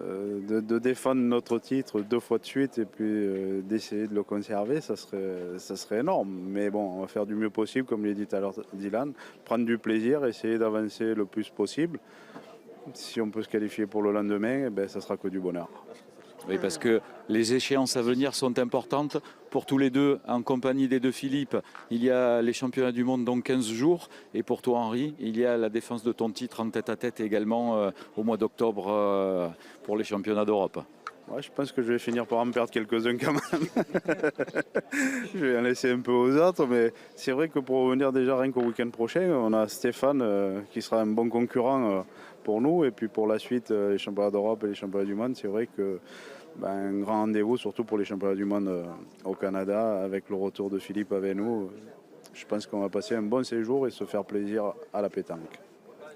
de défendre notre titre 2 fois de suite et puis d'essayer de le conserver, ça serait énorme. Mais bon, on va faire du mieux possible, comme l'a dit tout à l'heure Dylan, prendre du plaisir, essayer d'avancer le plus possible. Si on peut se qualifier pour le lendemain, eh ben, ça sera que du bonheur. Oui, parce que les échéances à venir sont importantes pour tous les deux. En compagnie des deux Philippe, il y a les championnats du monde dans 15 jours. Et pour toi, Henri, il y a la défense de ton titre en tête-à-tête également au mois d'octobre pour les championnats d'Europe. Ouais, je pense que je vais finir par en perdre quelques-uns quand même. Je vais en laisser un peu aux autres, mais c'est vrai que pour revenir déjà rien qu'au week-end prochain, on a Stéphane qui sera un bon concurrent pour nous. Et puis pour la suite, les championnats d'Europe et les championnats du monde, c'est vrai que un grand rendez-vous, surtout pour les championnats du monde au Canada, avec le retour de Philippe avec nous. Je pense qu'on va passer un bon séjour et se faire plaisir à la pétanque.